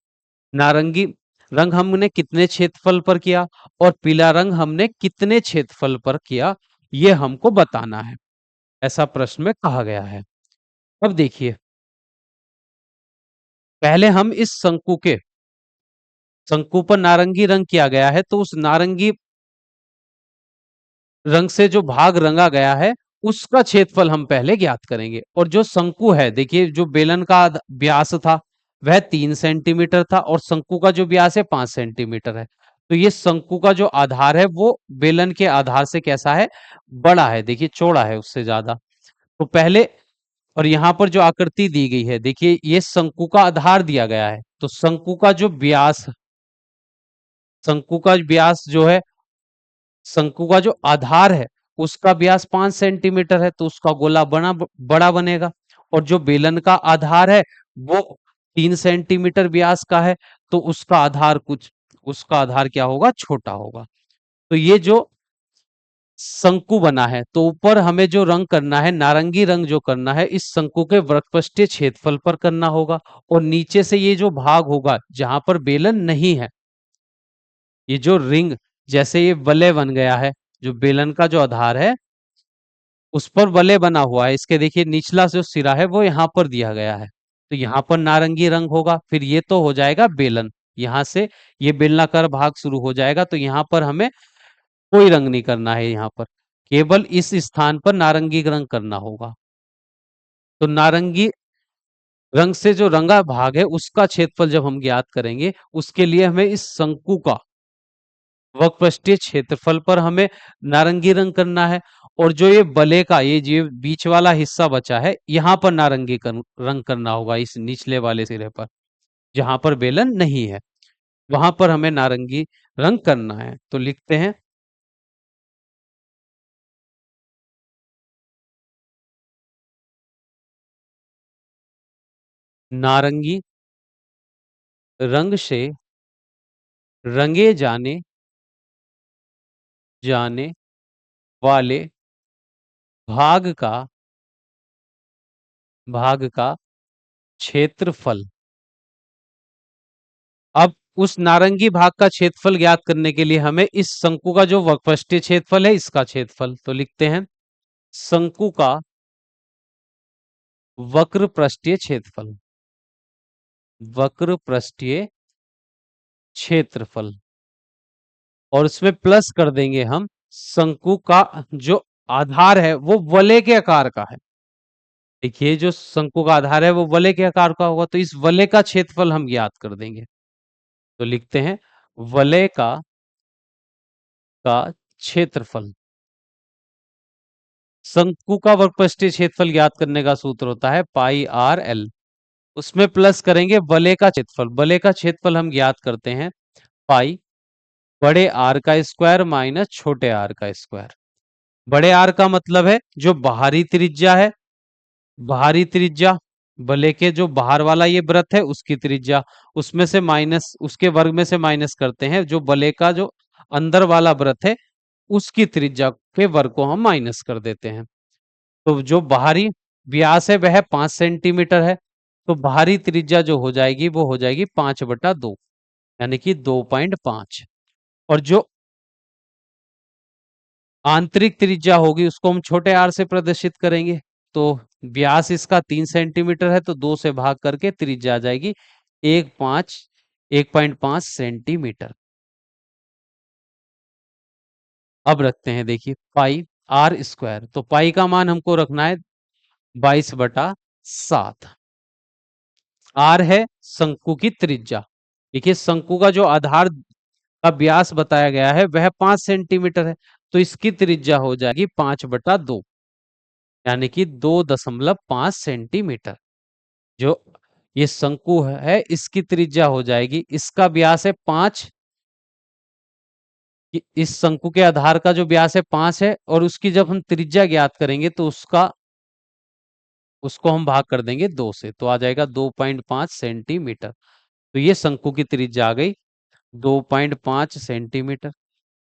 नारंगी रंग हमने कितने क्षेत्रफल पर किया और पीला रंग हमने कितने क्षेत्रफल पर किया, ये हमको बताना है, ऐसा प्रश्न में कहा गया है। अब देखिए, पहले हम इस शंकु पर नारंगी रंग किया गया है, तो उस नारंगी रंग से जो भाग रंगा गया है उसका क्षेत्रफल हम पहले ज्ञात करेंगे। और जो शंकु है, देखिए जो बेलन का व्यास था वह 3 सेंटीमीटर था, और शंकु का जो व्यास है 5 सेंटीमीटर है। तो ये शंकु का जो आधार है वो बेलन के आधार से कैसा है? बड़ा है, देखिए चौड़ा है उससे ज्यादा। तो पहले, और यहाँ पर जो आकृति दी गई है देखिए, ये शंकु का आधार दिया गया है, तो शंकु का व्यास जो है, शंकु का जो आधार है उसका व्यास 5 सेंटीमीटर है, तो उसका गोला बड़ा बनेगा। और जो बेलन का आधार है वो 3 सेंटीमीटर व्यास का है, तो उसका आधार क्या होगा? छोटा होगा। तो ये जो शंकु बना है, तो ऊपर हमें जो रंग करना है, नारंगी रंग जो करना है, इस शंकु के वृत्तपृष्ठीय क्षेत्रफल पर करना होगा। और नीचे से ये जो भाग होगा जहां पर बेलन नहीं है, ये जो रिंग जैसे ये वलय बन गया है, जो बेलन का जो आधार है उस पर वलय बना हुआ है, इसके देखिए निचला जो सिरा है वो यहाँ पर दिया गया है, तो यहाँ पर नारंगी रंग होगा। फिर ये तो हो जाएगा बेलन, यहाँ से ये बेलनाकार भाग शुरू हो जाएगा, तो यहाँ पर हमें कोई रंग नहीं करना है, यहाँ पर केवल इस स्थान पर नारंगी रंग करना होगा। तो नारंगी रंग से जो रंगा भाग है उसका क्षेत्रफल जब हम ज्ञात करेंगे, उसके लिए हमें इस शंकु का वक्रपृष्ठीय क्षेत्रफल पर हमें नारंगी रंग करना है। और जो ये बले का ये जो बीच वाला हिस्सा बचा है, यहाँ पर रंग करना होगा, इस निचले वाले सिरे पर जहां पर बेलन नहीं है, वहां पर हमें नारंगी रंग करना है। तो लिखते हैं, नारंगी रंग से रंगे जाने वाले भाग का भाग का क्षेत्रफल। अब उस नारंगी भाग का क्षेत्रफल ज्ञात करने के लिए हमें इस शंकु का जो वक्रपृष्ठीय क्षेत्रफल है इसका क्षेत्रफल, तो लिखते हैं शंकु का वक्र पृष्ठीय क्षेत्रफल। वक्र पृष्ठीय क्षेत्रफल, और उसमें प्लस कर देंगे हम शंकु का जो आधार है वो वलय के आकार का है। देखिए जो शंकु का आधार है वो वलय के आकार का होगा, तो इस वलय का क्षेत्रफल हम ज्ञात कर देंगे। तो लिखते हैं वलय का क्षेत्रफल। शंकु का वक्रपृष्ठीय क्षेत्रफल ज्ञात करने का सूत्र होता है पाई आर एल। उसमें प्लस करेंगे वलय का क्षेत्रफल। वलय का क्षेत्रफल हम ज्ञात करते हैं पाई बड़े आर का स्क्वायर माइनस छोटे आर का स्क्वायर। बड़े आर का मतलब है जो बाहरी त्रिज्या है, बाहरी त्रिज्या, वलय के जो बाहर वाला ये वृत्त है उसकी त्रिज्या, उसमें से माइनस, उसके वर्ग में से माइनस करते हैं जो वलय का जो अंदर वाला वृत्त है उसकी त्रिज्या के वर्ग को हम माइनस कर देते हैं। तो जो बाहरी व्यास है वह 5 सेंटीमीटर है, तो बाहरी त्रिज्या जो हो जाएगी वो हो जाएगी 5/2, यानी कि 2.5। और जो आंतरिक त्रिज्या होगी उसको हम छोटे आर से प्रदर्शित करेंगे। तो व्यास इसका 3 सेंटीमीटर है, तो 2 से भाग करके त्रिज्या आ जाएगी 1.5 अब रखते हैं, देखिए पाई आर स्क्वायर, तो पाई का मान हमको रखना है 22/7। आर है शंकु की त्रिज्या। देखिए शंकु का जो आधार का व्यास बताया गया है वह 5 सेंटीमीटर है, तो इसकी त्रिज्या हो जाएगी 5/2, यानी कि 2.5 सेंटीमीटर। जो ये शंकु है इसकी त्रिज्या हो जाएगी, इसका व्यास है 5, इस शंकु के आधार का जो व्यास है 5 है, और उसकी जब हम त्रिज्या ज्ञात करेंगे तो उसको हम भाग कर देंगे 2 से, तो आ जाएगा 2.5 सेंटीमीटर। तो ये शंकु की त्रिज्या आ गई 2.5 सेंटीमीटर।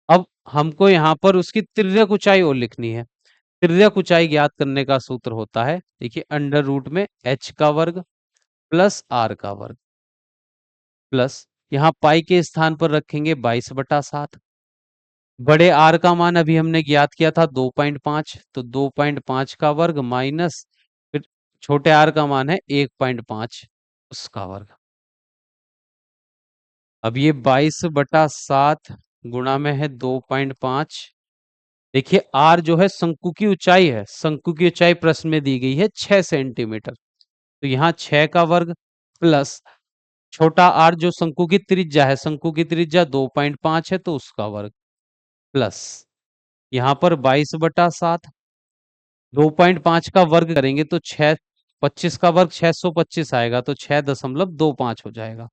अब हमको यहाँ पर उसकी तिर्यक ऊंचाई और लिखनी है। तिर्यक ऊंचाई ज्ञात करने का सूत्र होता है, देखिए अंडर रूट में h का वर्ग प्लस r का वर्ग प्लस, यहाँ पाई के स्थान पर रखेंगे 22/7। बड़े आर का मान अभी हमने ज्ञात किया था 2.5, तो 2.5 का वर्ग माइनस, फिर छोटे आर का मान है 1.5 उसका वर्ग। अब ये 22/7 गुणा में है 2.5। देखिए आर जो है शंकु की ऊंचाई है, शंकु की ऊंचाई प्रश्न में दी गई है 6 सेंटीमीटर, तो यहाँ 6 का वर्ग प्लस छोटा आर जो शंकु की त्रिज्या है, शंकु की त्रिज्या 2.5 है तो उसका वर्ग प्लस यहाँ पर 22/7। 2.5 का वर्ग करेंगे तो 25 का वर्ग 625 आएगा, तो 6.25 हो जाएगा।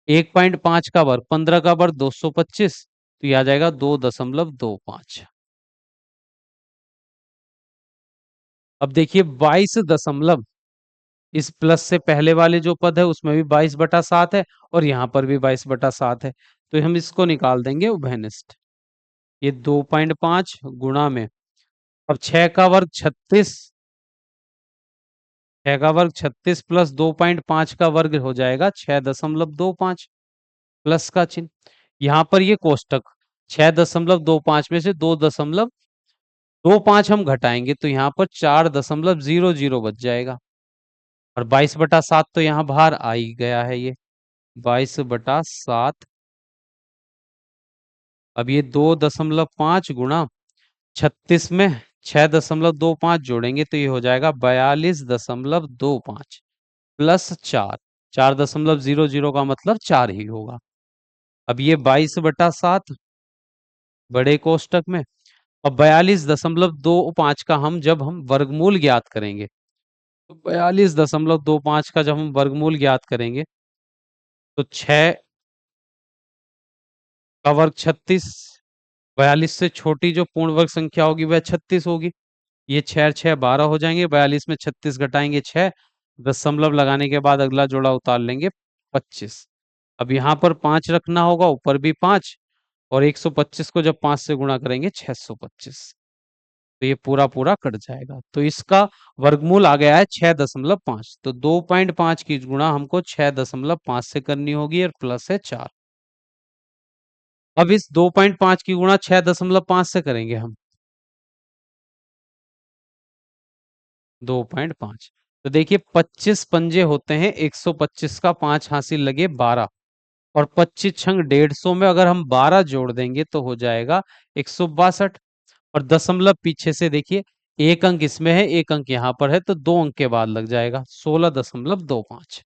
1.5 का वर्ग 15 का वर्ग 225, तो यह आ जाएगा 2.25। अब देखिए 22 इस प्लस से पहले वाले जो पद है उसमें भी 22/7 है और यहाँ पर भी 22/7 है, तो हम इसको निकाल देंगे उभयनिष्ठ। ये 2.5 गुणा में, अब 6 का वर्ग 36, 6 का वर्ग 36 प्लस 2.5 का वर्ग हो जाएगा 6.25 प्लस का चिन्ह। यहाँ पर ये कोष्टक 6.25 में से 2.25 हम घटाएंगे तो यहाँ पर 4.00 बच जाएगा, और 22/7 तो यहाँ बाहर आ ही गया है ये 22/7। अब ये 2.5 गुणा 36 में 6.25 जोड़ेंगे तो ये हो जाएगा 42.25 प्लस 4, 4.00 का मतलब 4 ही होगा। अब ये 22/7 बड़े कोष्टक में, अब 42.25 का हम जब हम वर्गमूल ज्ञात करेंगे, तो 42.25 का जब हम वर्गमूल ज्ञात करेंगे तो 6 का वर्ग 36, 42 से छोटी जो पूर्ण वर्ग संख्या होगी वह 36 होगी। ये 6 और 6 12 हो जाएंगे, 42 में 36 घटाएंगे 6, दशमलव लगाने के बाद अगला जोड़ा उतार लेंगे 25। अब यहाँ पर 5 रखना होगा, ऊपर भी 5, और 125 को जब 5 से गुणा करेंगे 625। तो ये पूरा पूरा कट जाएगा। तो इसका वर्गमूल आ गया है 6.5। तो 2.5 की गुणा हमको 6.5 से करनी होगी और प्लस है 4। अब इस 2.5 की गुणा 6.5 से करेंगे हम 2.5। तो देखिए 25 पंजे होते हैं, 125 का 5 हासिल लगे 12, और 25 छंग 150 में अगर हम 12 जोड़ देंगे तो हो जाएगा 162। और दशमलव पीछे से देखिए, एक अंक इसमें है, एक अंक यहाँ पर है, तो 2 अंक के बाद लग जाएगा 16.25।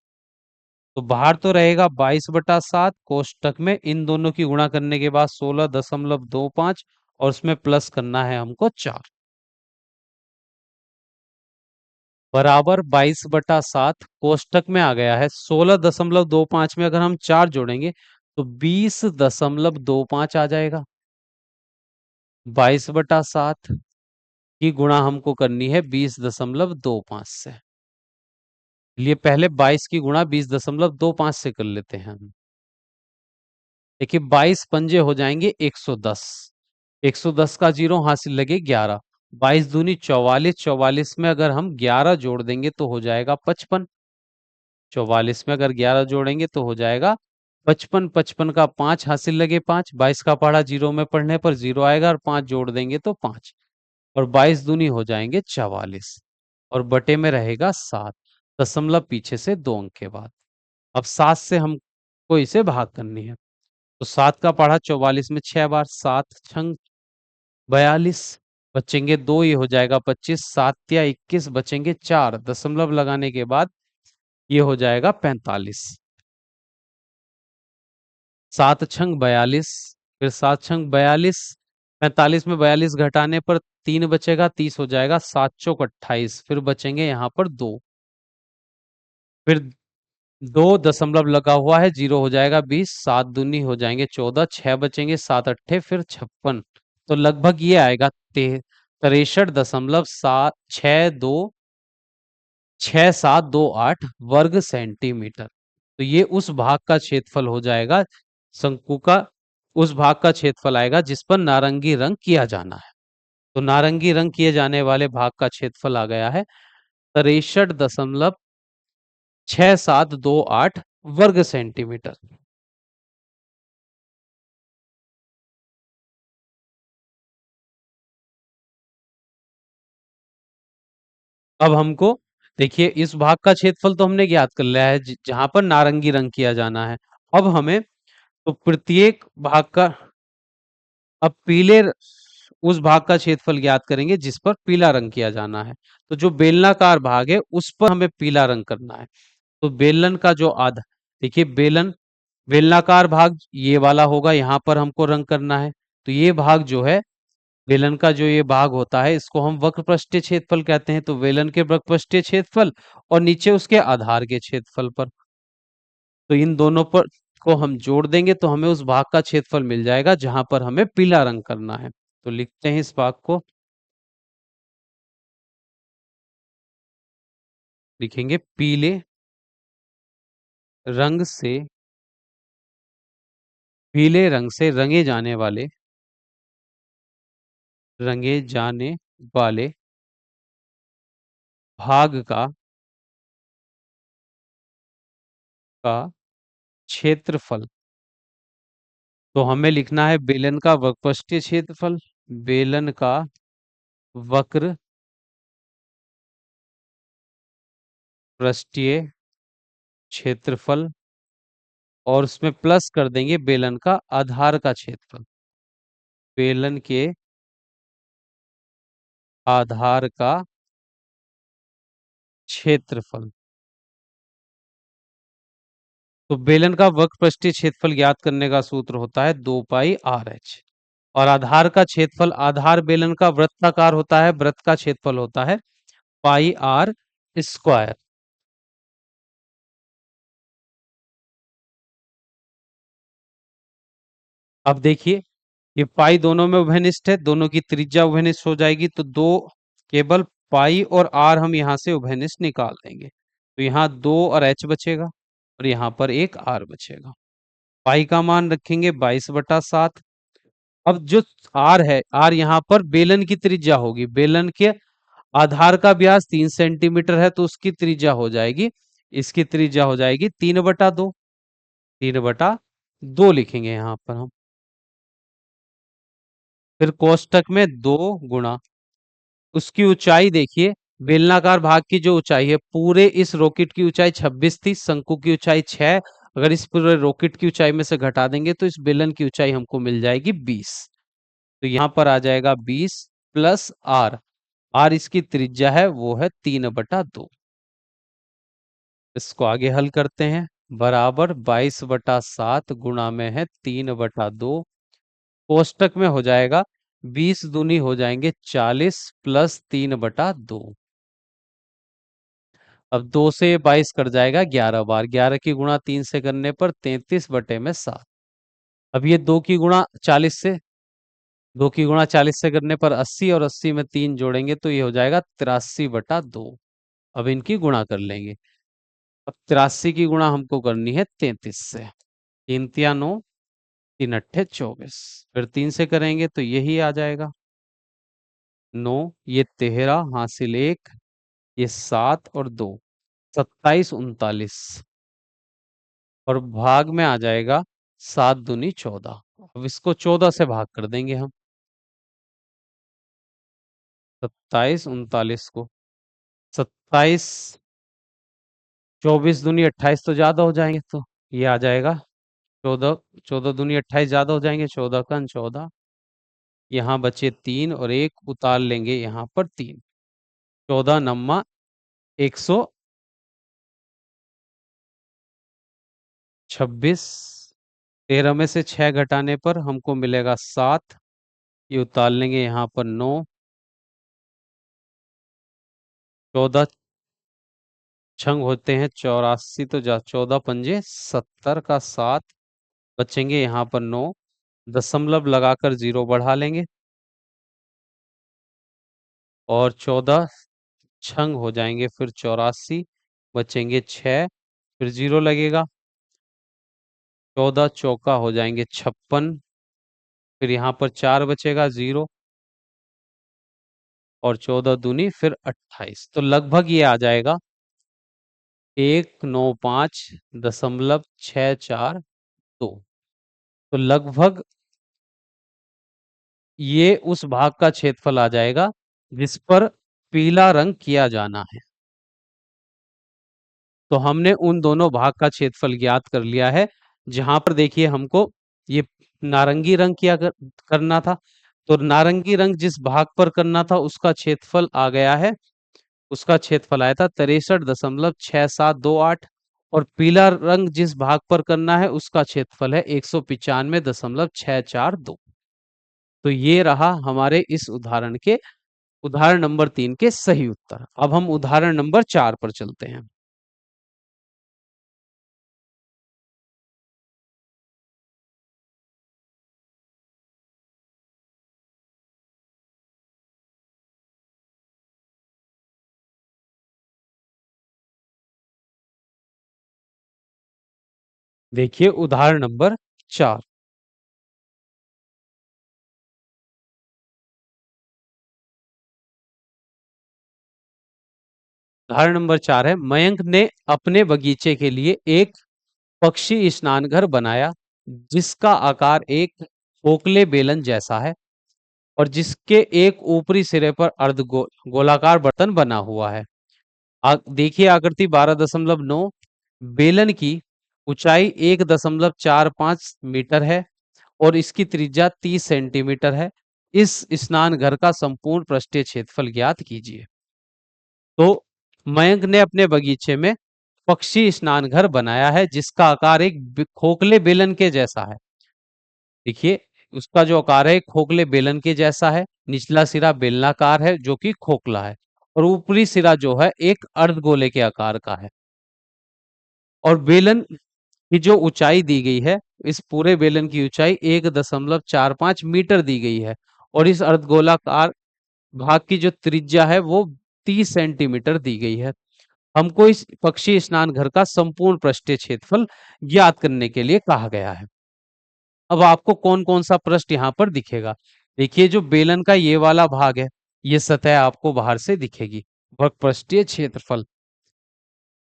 तो बाहर तो रहेगा 22/7, कोष्टक में इन दोनों की गुणा करने के बाद 16.25, और उसमें प्लस करना है हमको 4, बराबर 22/7 कोष्टक में आ गया है। 16.25 में अगर हम 4 जोड़ेंगे तो 20.25 आ जाएगा। 22/7 की गुणा हमको करनी है 20.25 से। लिए पहले 22 की गुणा 20.25 से कर लेते हैं हम। देखिए 22 पंजे हो जाएंगे 110, 110 का जीरो हासिल लगे 11, 22 दूनी 44, 44 में अगर हम 11 जोड़ देंगे तो हो जाएगा 55, 44 में अगर 11 जोड़ेंगे तो हो जाएगा 55, 55 का 5 हासिल लगे 5, 22 का पढ़ा जीरो में पढ़ने पर जीरो आएगा, और 5 जोड़ देंगे तो 5, और 22 दूनी हो जाएंगे 44, और बटे में रहेगा 7, दशमलव पीछे से 2 अंक के बाद। अब 7 से हमको इसे भाग करनी है। तो 7 का पढ़ा 44 में 6 बार, 7 छंग 42, बचेंगे 2, ये हो जाएगा 25, 7 या 21, बचेंगे 4, दशमलव लगाने के बाद ये हो जाएगा 45। 7 छंग 42, फिर 7 छंग 42, 45 में 42 घटाने पर 3 बचेगा, 30 हो जाएगा, 7 चौक 28, फिर बचेंगे यहाँ पर 2, फिर 2 दशमलव लगा हुआ है, जीरो हो जाएगा 20, 7 दूनी हो जाएंगे 14, 6 बचेंगे, 7 अट्ठे फिर 56। तो लगभग ये आएगा 63.626728 वर्ग सेंटीमीटर। तो ये उस भाग का क्षेत्रफल हो जाएगा, शंकु का उस भाग का क्षेत्रफल आएगा जिस पर नारंगी रंग किया जाना है। तो नारंगी रंग किए जाने वाले भाग का क्षेत्रफल आ गया है 63.6728 वर्ग सेंटीमीटर। अब हमको देखिए इस भाग का क्षेत्रफल तो हमने ज्ञात कर लिया है जहां पर नारंगी रंग किया जाना है। अब हमें तो प्रत्येक भाग का, अब उस भाग का क्षेत्रफल ज्ञात करेंगे जिस पर पीला रंग किया जाना है। तो जो बेलनाकार भाग है उस पर हमें पीला रंग करना है। तो बेलन का जो आधा, देखिए बेलनाकार भाग ये वाला होगा, यहाँ पर हमको रंग करना है। तो ये भाग जो है बेलन का, जो ये भाग होता है इसको हम वक्रपृष्ठीय क्षेत्रफल कहते हैं। तो बेलन के वक्रपृष्ठीय क्षेत्रफल और नीचे उसके आधार के क्षेत्रफल पर, तो इन दोनों पर को हम जोड़ देंगे तो हमें उस भाग का क्षेत्रफल मिल जाएगा जहां पर हमें पीला रंग करना है। तो लिखते हैं इस भाग को, लिखेंगे पीले रंग से, पीले रंग से रंगे जाने वाले भाग का क्षेत्रफल। तो हमें लिखना है बेलन का वक्रपृष्ठीय क्षेत्रफल, बेलन का वक्र पृष्ठीय क्षेत्रफल, और उसमें प्लस कर देंगे बेलन का आधार का क्षेत्रफल, बेलन के आधार का क्षेत्रफल। तो बेलन का वक्रपृष्ठीय क्षेत्रफल ज्ञात करने का सूत्र होता है 2πr/h, और आधार का क्षेत्रफल, आधार बेलन का वृत्ताकार होता है, वृत्त का क्षेत्रफल होता है πr²। अब देखिए ये पाई दोनों में उभयनिष्ठ है, दोनों की त्रिज्या उभयनिष्ठ हो जाएगी, तो दो, केवल पाई और आर हम यहां से उभयनिष्ठ निकाल देंगे। तो यहाँ 2 और h बचेगा, और यहाँ पर एक आर बचेगा। पाई का मान रखेंगे 22/7, अब जो आर है, आर यहाँ पर बेलन की त्रिज्या होगी, बेलन के आधार का व्यास 3 सेंटीमीटर है, तो उसकी त्रिज्या हो जाएगी, इसकी त्रिज्या हो जाएगी 3/2। 3/2 लिखेंगे यहाँ पर हम। फिर कोष्टक में 2 गुणा, उसकी ऊंचाई देखिए, बेलनाकार भाग की जो ऊंचाई है, पूरे इस रॉकेट की ऊंचाई 26 थी, शंकु की ऊंचाई 6। अगर इस पूरे रॉकेट की ऊंचाई में से घटा देंगे तो इस बेलन की ऊंचाई हमको मिल जाएगी 20। तो यहाँ पर आ जाएगा 20 प्लस आर, आर इसकी त्रिज्या है, वो है 3/2। इसको आगे हल करते हैं, बराबर 22/7 गुणा में है 3/2, कोष्टक में हो जाएगा 20 दूनी हो जाएंगे 40 प्लस 3/2। अब 2 से 22 कट जाएगा 11 बार, 11 की गुणा 3 से करने पर 33/7। अब ये 2 की गुणा 40 से, 2 की गुणा 40 से करने पर 80, और 80 में 3 जोड़ेंगे तो ये हो जाएगा 83/2। अब इनकी गुणा कर लेंगे। अब 83 की गुणा हमको करनी है 33 से, 3 तिया 9, 3 अट्ठे 24, फिर 3 से करेंगे तो यही आ जाएगा 9, ये 13 हासिल 1, ये 7 और 2, 27 39, और भाग में आ जाएगा 7 दूनी 14। अब इसको 14 से भाग कर देंगे हम, 27 39 को, 27, 24 दूनी 28 तो ज्यादा हो जाएंगे, तो ये आ जाएगा 14, 14 दूनी 28 ज्यादा हो जाएंगे, 14 का 14, यहाँ बचे 3 और 1 उतार लेंगे यहाँ पर 3, 14 126, 13 में से 6 घटाने पर हमको मिलेगा 7, ये उतार लेंगे यहाँ पर 9, 14 छंग होते हैं 84, तो 14 पंजे 70 का 7, बचेंगे यहाँ पर 9, दशमलव लगाकर 0 बढ़ा लेंगे, और 14 छंग हो जाएंगे फिर 84, बचेंगे 6, फिर 0 लगेगा, 14 चौका हो जाएंगे 56, फिर यहाँ पर 4 बचेगा 0, और 14 दूनी फिर 28, तो लगभग ये आ जाएगा 195.64 तो लगभग ये उस भाग का क्षेत्रफल आ जाएगा जिस पर पीला रंग किया जाना है। तो हमने उन दोनों भाग का क्षेत्रफल ज्ञात कर लिया है, जहां पर देखिए हमको ये नारंगी रंग करना था, तो नारंगी रंग जिस भाग पर करना था उसका क्षेत्रफल आ गया है, उसका क्षेत्रफल आया था 63.6728, और पीला रंग जिस भाग पर करना है उसका क्षेत्रफल है 195.642। तो ये रहा हमारे इस उदाहरण के, उदाहरण नंबर 3 के सही उत्तर। अब हम उदाहरण नंबर 4 पर चलते हैं। देखिए उदाहरण नंबर 4, उदाहरण नंबर 4 है, मयंक ने अपने बगीचे के लिए एक पक्षी स्नान घर बनाया जिसका आकार एक खोखले बेलन जैसा है, और जिसके एक ऊपरी सिरे पर गोलाकार बर्तन बना हुआ है। देखिए आकृति 12.9, बेलन की ऊंचाई 1.45 मीटर है और इसकी त्रिज्या 30 सेंटीमीटर है। इस स्नान घर का संपूर्ण पृष्ठीय क्षेत्रफल ज्ञात कीजिए। तो मयंक ने अपने बगीचे में पक्षी स्नान घर बनाया है जिसका आकार एक खोखले बेलन के जैसा है। देखिए उसका जो आकार है एक खोखले बेलन के जैसा है, निचला सिरा बेलनाकार है जो कि खोखला है, और ऊपरी सिरा जो है एक अर्धगोले के आकार का है, और बेलन की जो ऊंचाई दी गई है, इस पूरे बेलन की ऊंचाई 1.45 मीटर दी गई है, और इस अर्धगोलाकार भाग की जो त्रिज्या है वो 30 सेंटीमीटर दी गई है। हमको इस पक्षी स्नान घर का संपूर्ण पृष्ठीय क्षेत्रफल ज्ञात करने के लिए कहा गया है। अब आपको कौन कौन सा पृष्ठ यहाँ पर दिखेगा? देखिए जो बेलन का ये वाला भाग है, ये सतह आपको बाहर से दिखेगी, वक्रपृष्ठीय क्षेत्रफल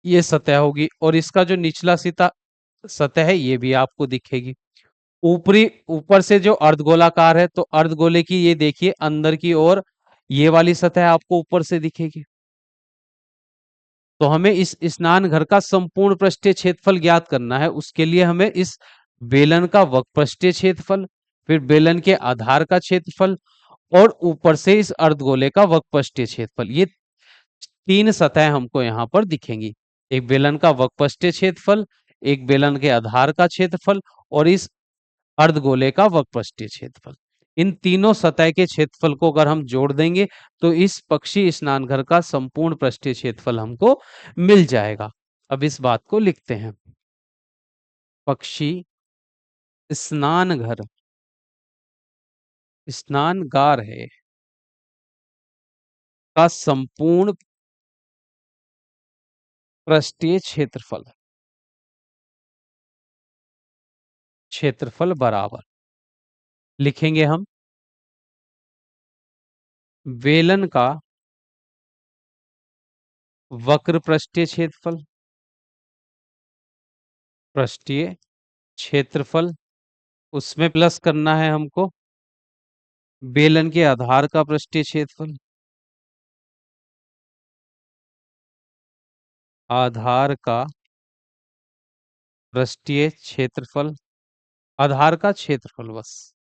ये सतह होगी, और इसका जो निचला सीता सतह है ये भी आपको दिखेगी। ऊपरी ऊपर से जो अर्धगोलाकार है, तो अर्धगोले की ये देखिए अंदर की ओर ये वाली सतह आपको ऊपर से दिखेगी। तो हमें इस स्नान घर का संपूर्ण पृष्ठीय क्षेत्रफल ज्ञात करना है। उसके लिए हमें इस बेलन का वक्रपृष्ठीय क्षेत्रफल, फिर बेलन के आधार का क्षेत्रफल, और ऊपर से इस अर्धगोले का वक्रपृष्ठीय क्षेत्रफल, ये तीन सतह हमको यहाँ पर दिखेंगी। एक बेलन का वक्रपृष्ठीय क्षेत्रफल, एक बेलन के आधार का क्षेत्रफल, और इस अर्धगोले का वक्रपृष्ठीय क्षेत्रफल। इन तीनों सतह के क्षेत्रफल को अगर हम जोड़ देंगे तो इस पक्षी स्नानघर का संपूर्ण पृष्ठीय क्षेत्रफल हमको मिल जाएगा। अब इस बात को लिखते हैं। पक्षी स्नानघर स्नानगार है का संपूर्ण पृष्ठीय क्षेत्रफल बराबर लिखेंगे हम बेलन का वक्र पृष्ठीय क्षेत्रफल, पृष्ठीय क्षेत्रफल, उसमें प्लस करना है हमको बेलन के आधार का पृष्ठीय क्षेत्रफल, आधार का पृष्ठीय क्षेत्रफल, आधार का क्षेत्रफल बस,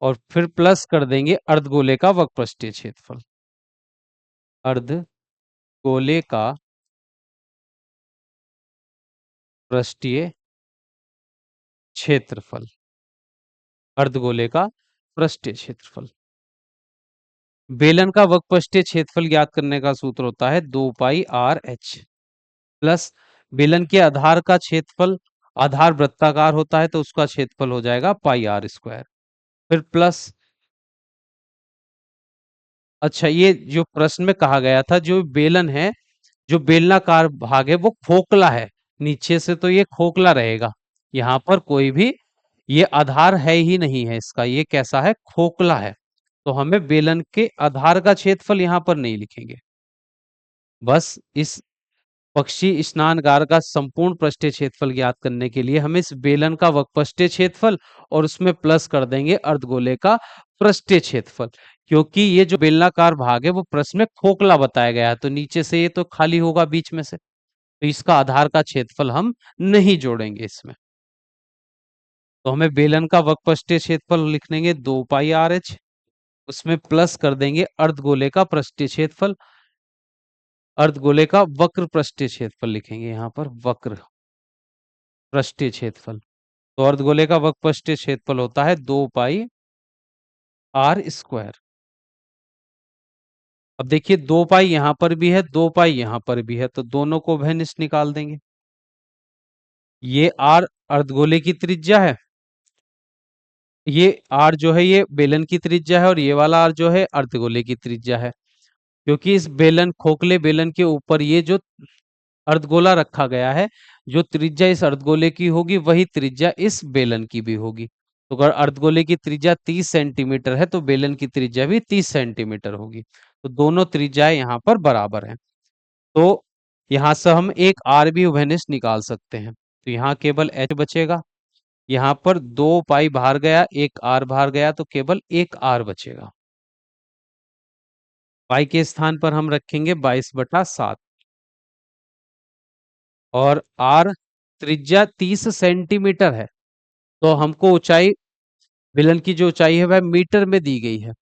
और फिर प्लस कर देंगे अर्धगोले का वक्रपृष्ठीय क्षेत्रफल, अर्धगोले का पृष्ठीय क्षेत्रफल, अर्धगोले का पृष्ठीय क्षेत्रफल। बेलन का वक्रपृष्ठीय क्षेत्रफल ज्ञात करने का सूत्र होता है 2πr/h प्लस बेलन के आधार का क्षेत्रफल, आधार वृत्ताकार होता है तो उसका क्षेत्रफल हो जाएगा πr², फिर प्लस, अच्छा ये जो प्रश्न में कहा गया था जो बेलन है, जो बेलनाकार भाग है वो खोखला है, नीचे से तो ये खोखला रहेगा, यहाँ पर कोई भी ये आधार है ही नहीं है इसका, ये कैसा है, खोखला है। तो हमें बेलन के आधार का क्षेत्रफल यहाँ पर नहीं लिखेंगे, बस इस पक्षी स्नानगार का संपूर्ण पृष्ठीय क्षेत्रफल ज्ञात करने के लिए हमें इस बेलन का वक्रपृष्ठीय क्षेत्रफल और उसमें प्लस कर देंगे अर्धगोले का पृष्ठीय क्षेत्रफल, क्योंकि ये जो बेलनाकार भाग है वो प्रश्न में खोखला बताया गया है, तो नीचे से ये तो खाली होगा बीच में से, तो इसका आधार का क्षेत्रफल हम नहीं जोड़ेंगे इसमें। तो हमें बेलन का वक्रपृष्ठीय क्षेत्रफल लिख देंगे 2πr/h, उसमें प्लस कर देंगे अर्धगोले का पृष्ठीय क्षेत्रफल, अर्धगोले का वक्र पृष्ठीय क्षेत्रफल लिखेंगे यहाँ पर, वक्र पृष्ठीय क्षेत्रफल। तो अर्धगोले का वक्र पृष्ठीय क्षेत्रफल होता है 2πr²। अब देखिए 2π यहां पर भी है, 2π यहां पर भी है, तो दोनों को भेनिस निकाल देंगे। ये r अर्धगोले की त्रिज्या है, ये r जो है ये बेलन की त्रिज्या है, और ये वाला r जो है अर्धगोले की त्रिज्या है। क्योंकि इस बेलन खोखले बेलन के ऊपर ये जो अर्धगोला रखा गया है, जो त्रिज्या इस अर्धगोले की होगी वही त्रिज्या इस बेलन की भी होगी। तो अगर अर्धगोले की त्रिज्या 30 सेंटीमीटर है तो बेलन की त्रिज्या भी 30 सेंटीमीटर होगी, तो दोनों त्रिज्याएं यहाँ पर बराबर हैं। तो यहाँ से हम एक आर भी उभयनिष्ठ निकाल सकते हैं, तो यहाँ केवल एच बचेगा, यहाँ पर 2π बाहर गया, एक आर बाहर गया, तो केवल एक आर बचेगा। पाई के स्थान पर हम रखेंगे 22/7, और आर त्रिज्या 30 सेंटीमीटर है, तो हमको ऊंचाई बेलन की जो ऊंचाई है वह मीटर में दी गई है,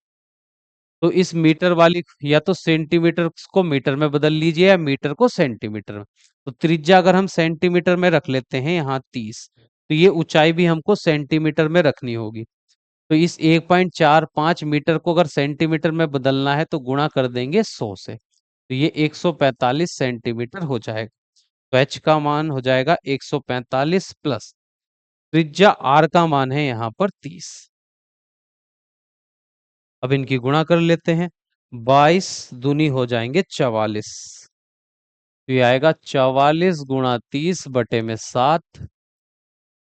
तो इस मीटर वाली या तो सेंटीमीटर को मीटर में बदल लीजिए या मीटर को सेंटीमीटर में। तो त्रिज्या अगर हम सेंटीमीटर में रख लेते हैं यहाँ 30, तो ये ऊंचाई भी हमको सेंटीमीटर में रखनी होगी। तो इस 1.45 मीटर को अगर सेंटीमीटर में बदलना है तो गुणा कर देंगे 100 से, तो ये 145 सेंटीमीटर हो जाएगा। तो एच का मान हो जाएगा 145 प्लस त्रिज्या आर का मान है यहाँ पर 30। अब इनकी गुणा कर लेते हैं, 22 दूनी हो जाएंगे 44, तो ये आएगा 44 गुणा 30 बटे में 7,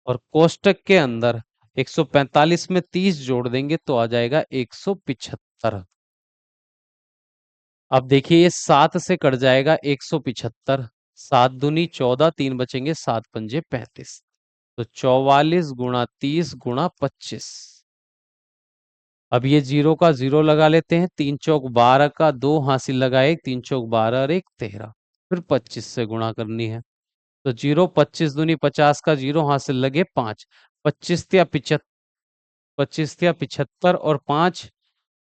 और कोष्टक के अंदर 145 में 30 जोड़ देंगे तो आ जाएगा 175। अब देखिए ये 7 से कट जाएगा 175, 7 दूनी 14, 3 बचेंगे, 7 पंजे 35, तो 44 गुणा 30 गुणा 25। अब ये जीरो का जीरो लगा लेते हैं, 3 चौक 12 का 2 हासिल लगाए, 3 चौक 12 और 1 13, फिर 25 से गुणा करनी है, तो जीरो, 25 दूनी 50 का जीरो हासिल लगे 5, 25 या 75, 25 या 75 और 5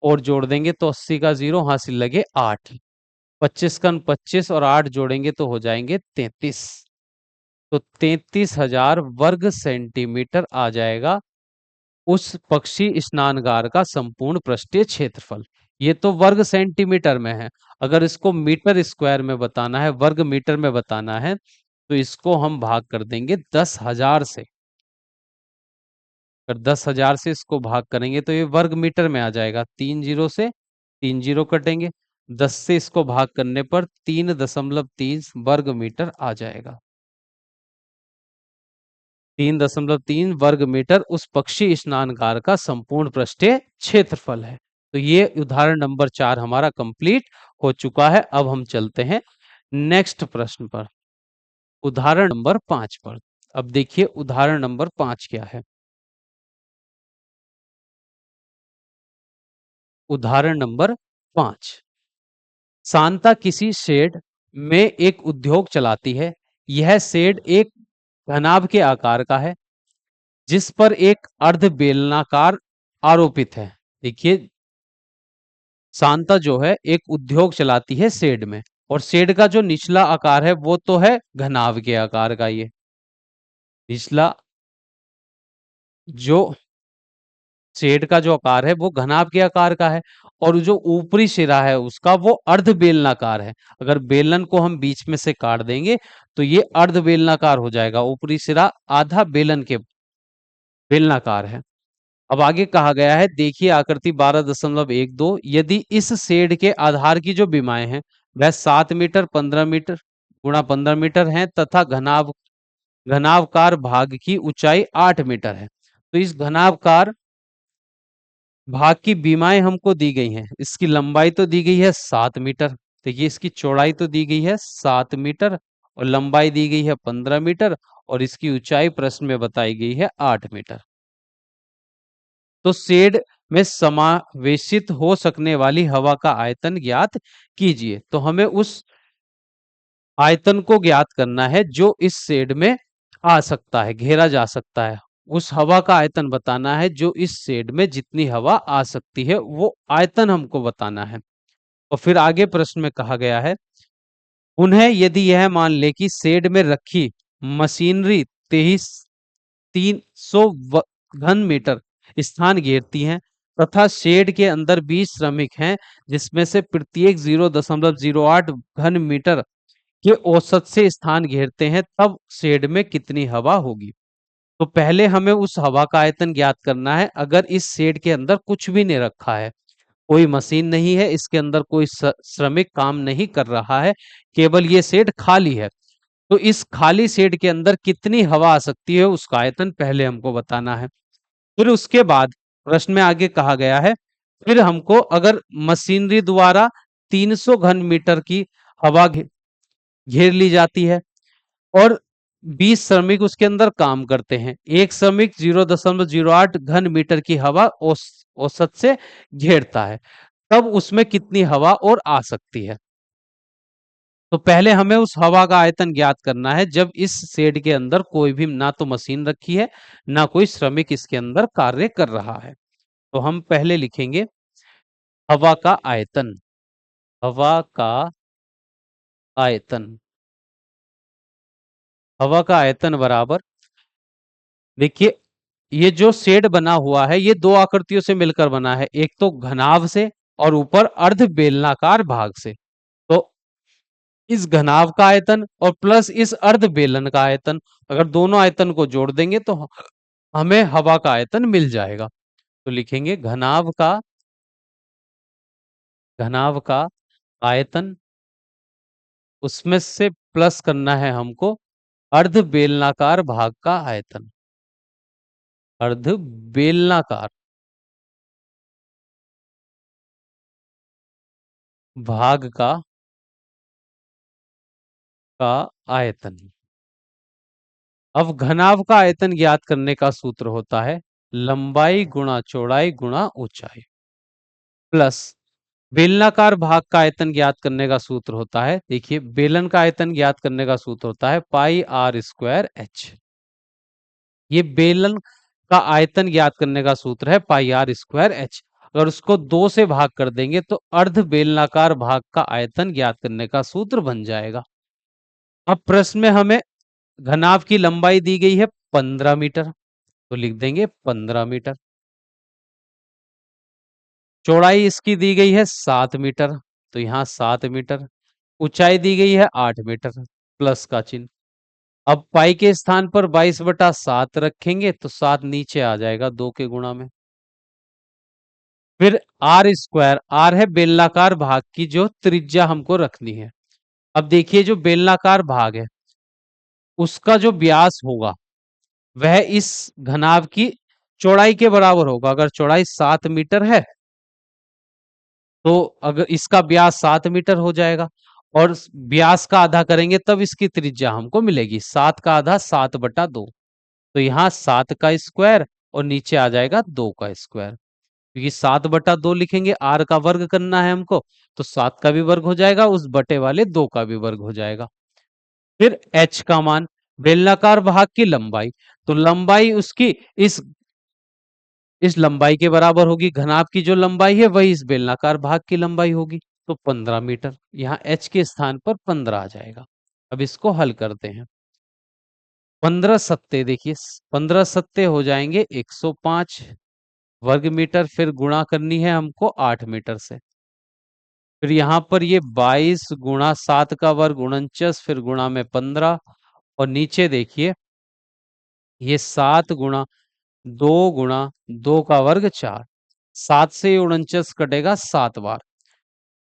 और जोड़ देंगे तो 80 का जीरो हासिल लगे 8, 25 कन 25 और 8 जोड़ेंगे तो हो जाएंगे 33, तो 33,000 वर्ग सेंटीमीटर आ जाएगा उस पक्षी स्नानगार का संपूर्ण पृष्ठीय क्षेत्रफल। ये तो वर्ग सेंटीमीटर में है, अगर इसको मीटर स्क्वायर में बताना है, वर्ग मीटर में बताना है, तो इसको हम भाग कर देंगे 10,000 से। अगर 10,000 से इसको भाग करेंगे तो ये वर्ग मीटर में आ जाएगा, 3 जीरो से 3 जीरो कटेंगे, 10 से इसको भाग करने पर 3.3 वर्ग मीटर आ जाएगा। 3.3 वर्ग मीटर उस पक्षी स्नानगार का संपूर्ण पृष्ठीय क्षेत्रफल है। तो ये उदाहरण नंबर 4 हमारा कंप्लीट हो चुका है। अब हम चलते हैं नेक्स्ट प्रश्न पर, उदाहरण नंबर 5 पर। अब देखिए उदाहरण नंबर 5 क्या है। उदाहरण नंबर 5, शांता किसी शेड में एक उद्योग चलाती है। यह शेड एक घनाभ के आकार का है जिस पर एक अर्ध बेलनाकार आरोपित है। देखिए शांता जो है एक उद्योग चलाती है शेड में, और शेड का जो निचला आकार है वो तो है घनाभ के आकार का। ये निचला जो शेड का जो आकार है वो घनाभ के आकार का है, और जो ऊपरी सिरा है उसका वो अर्ध बेलनाकार है। अगर बेलन को हम बीच में से काट देंगे तो ये अर्ध बेलनाकार हो जाएगा, ऊपरी सिरा आधा बेलन के बेलनाकार है। अब आगे कहा गया है, देखिए आकृति 12.12, यदि इस शेड के आधार की जो विमाएं हैं वह 7 मीटर 15 मीटर गुणा 15 मीटर है तथा घनाभकार भाग की ऊंचाई 8 मीटर है, तो इस घनाभकार भाग की विमाएं हमको दी गई हैं। इसकी लंबाई तो दी गई है 7 मीटर, देखिए इसकी चौड़ाई तो दी गई है 7 मीटर और लंबाई दी गई है 15 मीटर, और इसकी ऊंचाई प्रश्न में बताई गई है 8 मीटर। तो शेड में समावेशित हो सकने वाली हवा का आयतन ज्ञात कीजिए। तो हमें उस आयतन को ज्ञात करना है जो इस शेड में आ सकता है, घेरा जा सकता है। उस हवा का आयतन बताना है जो इस शेड में जितनी हवा आ सकती है वो आयतन हमको बताना है। और फिर आगे प्रश्न में कहा गया है, उन्हें यदि यह मान ले कि शेड में रखी मशीनरी 300 घन मीटर स्थान घेरती हैं तथा शेड के अंदर 20 श्रमिक हैं जिसमें से प्रत्येक 0.08 घन मीटर के औसत से स्थान घेरते हैं, तब शेड में कितनी हवा होगी। तो पहले हमें उस हवा का आयतन ज्ञात करना है। अगर इस शेड के अंदर कुछ भी नहीं रखा है, कोई मशीन नहीं है, इसके अंदर कोई श्रमिक काम नहीं कर रहा है, केवल ये शेड खाली है, तो इस खाली शेड के अंदर कितनी हवा आ सकती है उसका आयतन पहले हमको बताना है। फिर उसके बाद प्रश्न में आगे कहा गया है, फिर हमको अगर मशीनरी द्वारा 300 घन मीटर की हवा घेर ली जाती है और 20 श्रमिक उसके अंदर काम करते हैं, एक श्रमिक 0.08 घन मीटर की हवा औसत से घेरता है, तब उसमें कितनी हवा और आ सकती है। तो पहले हमें उस हवा का आयतन ज्ञात करना है जब इस शेड के अंदर कोई भी ना तो मशीन रखी है ना कोई श्रमिक इसके अंदर कार्य कर रहा है। तो हम पहले लिखेंगे हवा का आयतन। हवा का आयतन, हवा का आयतन बराबर, देखिए ये जो शेड बना हुआ है ये दो आकृतियों से मिलकर बना है, एक तो घनाभ से और ऊपर अर्ध बेलनाकार भाग से। तो इस घनाभ का आयतन और प्लस इस अर्ध बेलन का आयतन, अगर दोनों आयतन को जोड़ देंगे तो हमें हवा का आयतन मिल जाएगा। तो लिखेंगे घनाभ का आयतन, उसमें से प्लस करना है हमको अर्ध बेलनाकार भाग का आयतन। अर्ध बेलनाकार भाग का आयतन। अब घनाभ का आयतन ज्ञात करने का सूत्र होता है लंबाई गुणा चौड़ाई गुणा ऊंचाई, प्लस बेलनाकार भाग का आयतन ज्ञात करने का सूत्र होता है, देखिए बेलन का आयतन ज्ञात करने का सूत्र होता है पाई आर स्क्वायर एच। ये बेलन का आयतन ज्ञात करने का सूत्र है पाई आर स्क्वायर एच। अगर उसको दो से भाग कर देंगे तो अर्ध बेलनाकार भाग का आयतन ज्ञात करने का सूत्र बन जाएगा। अब प्रश्न में हमें घनाभ की लंबाई दी गई है 15 मीटर, तो लिख देंगे 15 मीटर। चौड़ाई इसकी दी गई है 7 मीटर, तो यहाँ 7 मीटर। ऊंचाई दी गई है 8 मीटर, प्लस का चिन्ह। अब पाई के स्थान पर 22/7 रखेंगे तो 7 नीचे आ जाएगा 2 के गुणा में। फिर आर स्क्वायर, आर है बेलनाकार भाग की जो त्रिज्या हमको रखनी है। अब देखिए जो बेलनाकार भाग है उसका जो व्यास होगा वह इस घनाभ की चौड़ाई के बराबर होगा। अगर चौड़ाई 7 मीटर है तो अगर इसका व्यास 7 मीटर हो जाएगा, और व्यास का आधा करेंगे तब इसकी त्रिज्या हमको मिलेगी। 7 का आधा 7/2, तो यहाँ 7 का स्क्वायर और नीचे आ जाएगा 2 का स्क्वायर। क्योंकि 7/2 लिखेंगे, आर का वर्ग करना है हमको, तो 7 का भी वर्ग हो जाएगा, उस बटे वाले 2 का भी वर्ग हो जाएगा। फिर एच का मान, बेलनाकार भाग की लंबाई, तो लंबाई उसकी इस लंबाई के बराबर होगी। घनाभ की जो लंबाई है वही इस बेलनाकार भाग की लंबाई होगी, तो 15 मीटर। यहाँ एच के स्थान पर 15 आ जाएगा। अब इसको हल करते हैं। 15 सत्ते, देखिए 15 सत्ते हो जाएंगे 105 वर्ग मीटर, फिर गुणा करनी है हमको 8 मीटर से। फिर यहाँ पर ये 22 गुणा 7 का वर्ग 49, फिर गुणा में 15, और नीचे देखिए ये 7 गुणा 2 गुणा 2 का वर्ग 4। 7 से 49 कटेगा 7 बार,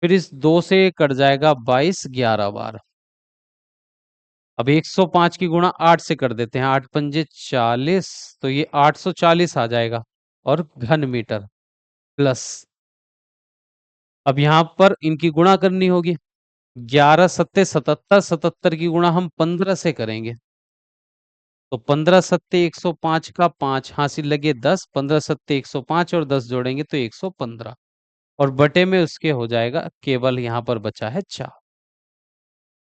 फिर इस 2 से कट जाएगा 22 11 बार। अब 105 की गुणा 8 से कर देते हैं, 8 पंजे 40, तो ये 840 आ जाएगा, और घन मीटर। प्लस अब यहां पर इनकी गुणा करनी होगी। 11 सत्ते 77, 77 की गुणा हम 15 से करेंगे, तो 15 सत्ते 105 का 5 हासिल लगे 10, 15 सत्ते 105 और 10 जोड़ेंगे तो 115, और बटे में उसके हो जाएगा, केवल यहां पर बचा है 4।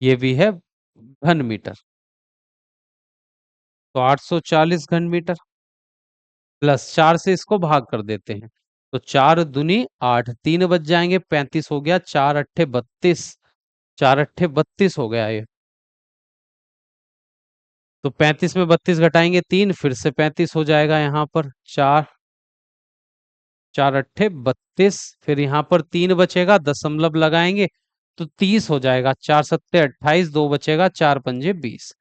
ये भी है घन मीटर, तो 840 घन मीटर। प्लस 4 से इसको भाग कर देते हैं, तो 4 दूनी 8, 3 बच जाएंगे, 35 हो गया, 4 अट्ठे 32, 4 अट्ठे 32 हो गया ये। तो 35 में 32 घटाएंगे 3, फिर से 35 हो जाएगा यहाँ पर। 4 4 अट्ठे 32, फिर यहाँ पर 3 बचेगा, दशमलव लगाएंगे तो 30 हो जाएगा। 4 सत्ते 28, 2 बचेगा, 4 पंजे 20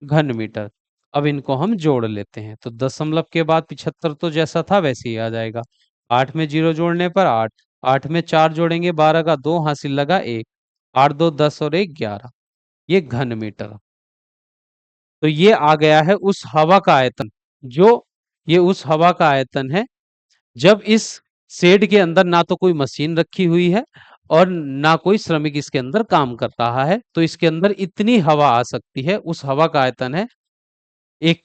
घन मीटर। अब इनको हम जोड़ लेते हैं, तो दशमलव के बाद 75 तो जैसा था वैसे ही आ जाएगा। 8 में 0 जोड़ने पर 8, 8 में 4 जोड़ेंगे 12 का 2 हासिल लगा 1, 8 2 10 और 1 11, ये घन मीटर। तो ये आ गया है उस हवा का आयतन, जो ये उस हवा का आयतन है जब इस शेड के अंदर ना तो कोई मशीन रखी हुई है और ना कोई श्रमिक इसके अंदर काम कर रहा है, तो इसके अंदर इतनी हवा आ सकती है। उस हवा का आयतन है एक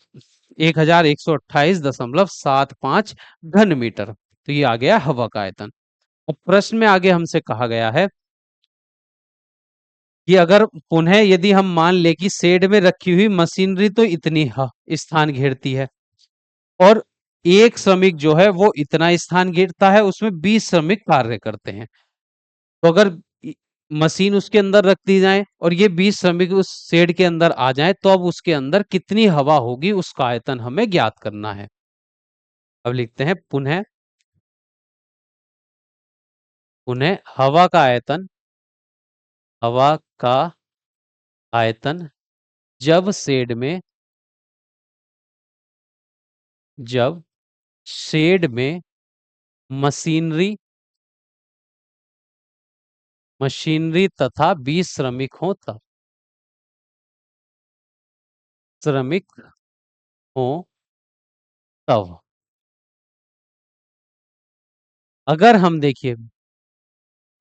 1128.75 घन मीटर। तो ये आ गया हवा का आयतन। अब प्रश्न में आगे हमसे कहा गया है कि अगर पुनः यदि हम मान ले कि शेड में रखी हुई मशीनरी तो इतनी स्थान घेरती है, और एक श्रमिक जो है वो इतना स्थान घेरता है, उसमें 20 श्रमिक कार्य करते हैं। तो अगर मशीन उसके अंदर रख दी जाए और ये 20 श्रमिक उस शेड के अंदर आ जाए, तो अब उसके अंदर कितनी हवा होगी उसका आयतन हमें ज्ञात करना है। अब लिखते हैं पुनः, पुनः हवा का आयतन, हवा का आयतन जब शेड में, जब शेड में मशीनरी मशीनरी तथा 20 श्रमिक हो तब, श्रमिक हो तब। अगर हम देखिए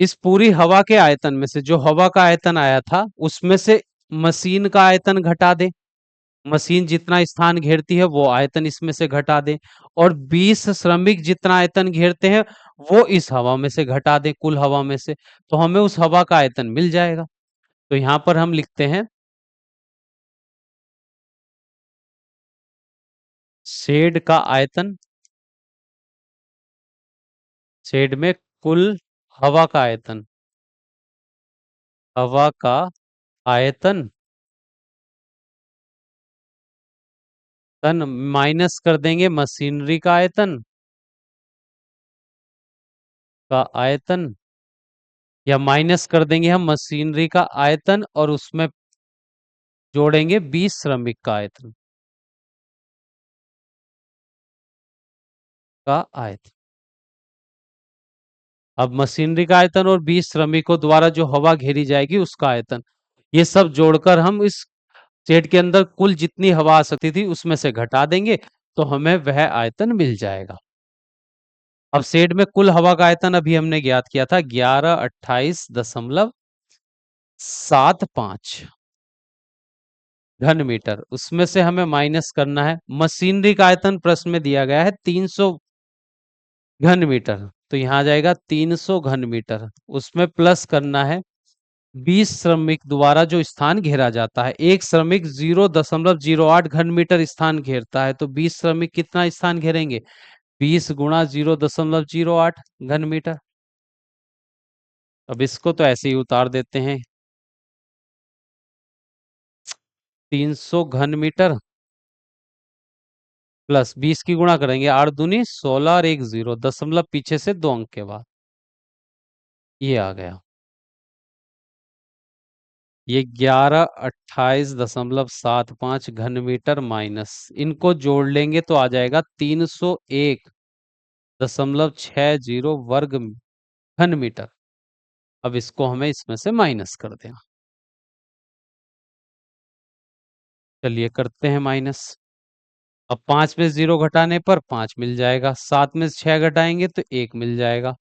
इस पूरी हवा के आयतन में से, जो हवा का आयतन आया था उसमें से मशीन का आयतन घटा दे, मशीन जितना स्थान घेरती है वो आयतन इसमें से घटा दें, और 20 श्रमिक जितना आयतन घेरते हैं वो इस हवा में से घटा दें, कुल हवा में से, तो हमें उस हवा का आयतन मिल जाएगा। तो यहां पर हम लिखते हैं शेड का आयतन, शेड में कुल हवा का आयतन, हवा का आयतन तन माइनस कर देंगे मशीनरी का आयतन, का आयतन, या माइनस कर देंगे हम मशीनरी का आयतन और उसमें जोड़ेंगे 20 श्रमिक का आयतन, का आयतन। अब मशीनरी का आयतन और 20 श्रमिकों द्वारा जो हवा घेरी जाएगी उसका आयतन, ये सब जोड़कर हम इस शेड के अंदर कुल जितनी हवा आ सकती थी उसमें से घटा देंगे, तो हमें वह आयतन मिल जाएगा। अब शेड में कुल हवा का आयतन अभी हमने ज्ञात किया था 1128.75 घन मीटर, उसमें से हमें माइनस करना है मशीनरी का आयतन, प्रश्न में दिया गया है 300 घन मीटर, तो यहां आ जाएगा 300 घन मीटर, उसमें प्लस करना है 20 श्रमिक द्वारा जो स्थान घेरा जाता है। एक श्रमिक 0.08 घन मीटर स्थान घेरता है, तो 20 श्रमिक कितना स्थान घेरेंगे, 20 गुणा 0.08 घन मीटर। अब इसको तो ऐसे ही उतार देते हैं, 300 घन मीटर प्लस 20 की गुणा करेंगे 8 दूनी 16 और 1 0, दशमलव पीछे से 2 अंक के बाद, ये आ गया, ये 1128.75 घन मीटर माइनस, इनको जोड़ लेंगे तो आ जाएगा 301.60 वर्ग घन मीटर। अब इसको हमें इसमें से माइनस कर देना, चलिए करते हैं माइनस। अब 5 में 0 घटाने पर 5 मिल जाएगा, 7 में 6 घटाएंगे तो 1 मिल जाएगा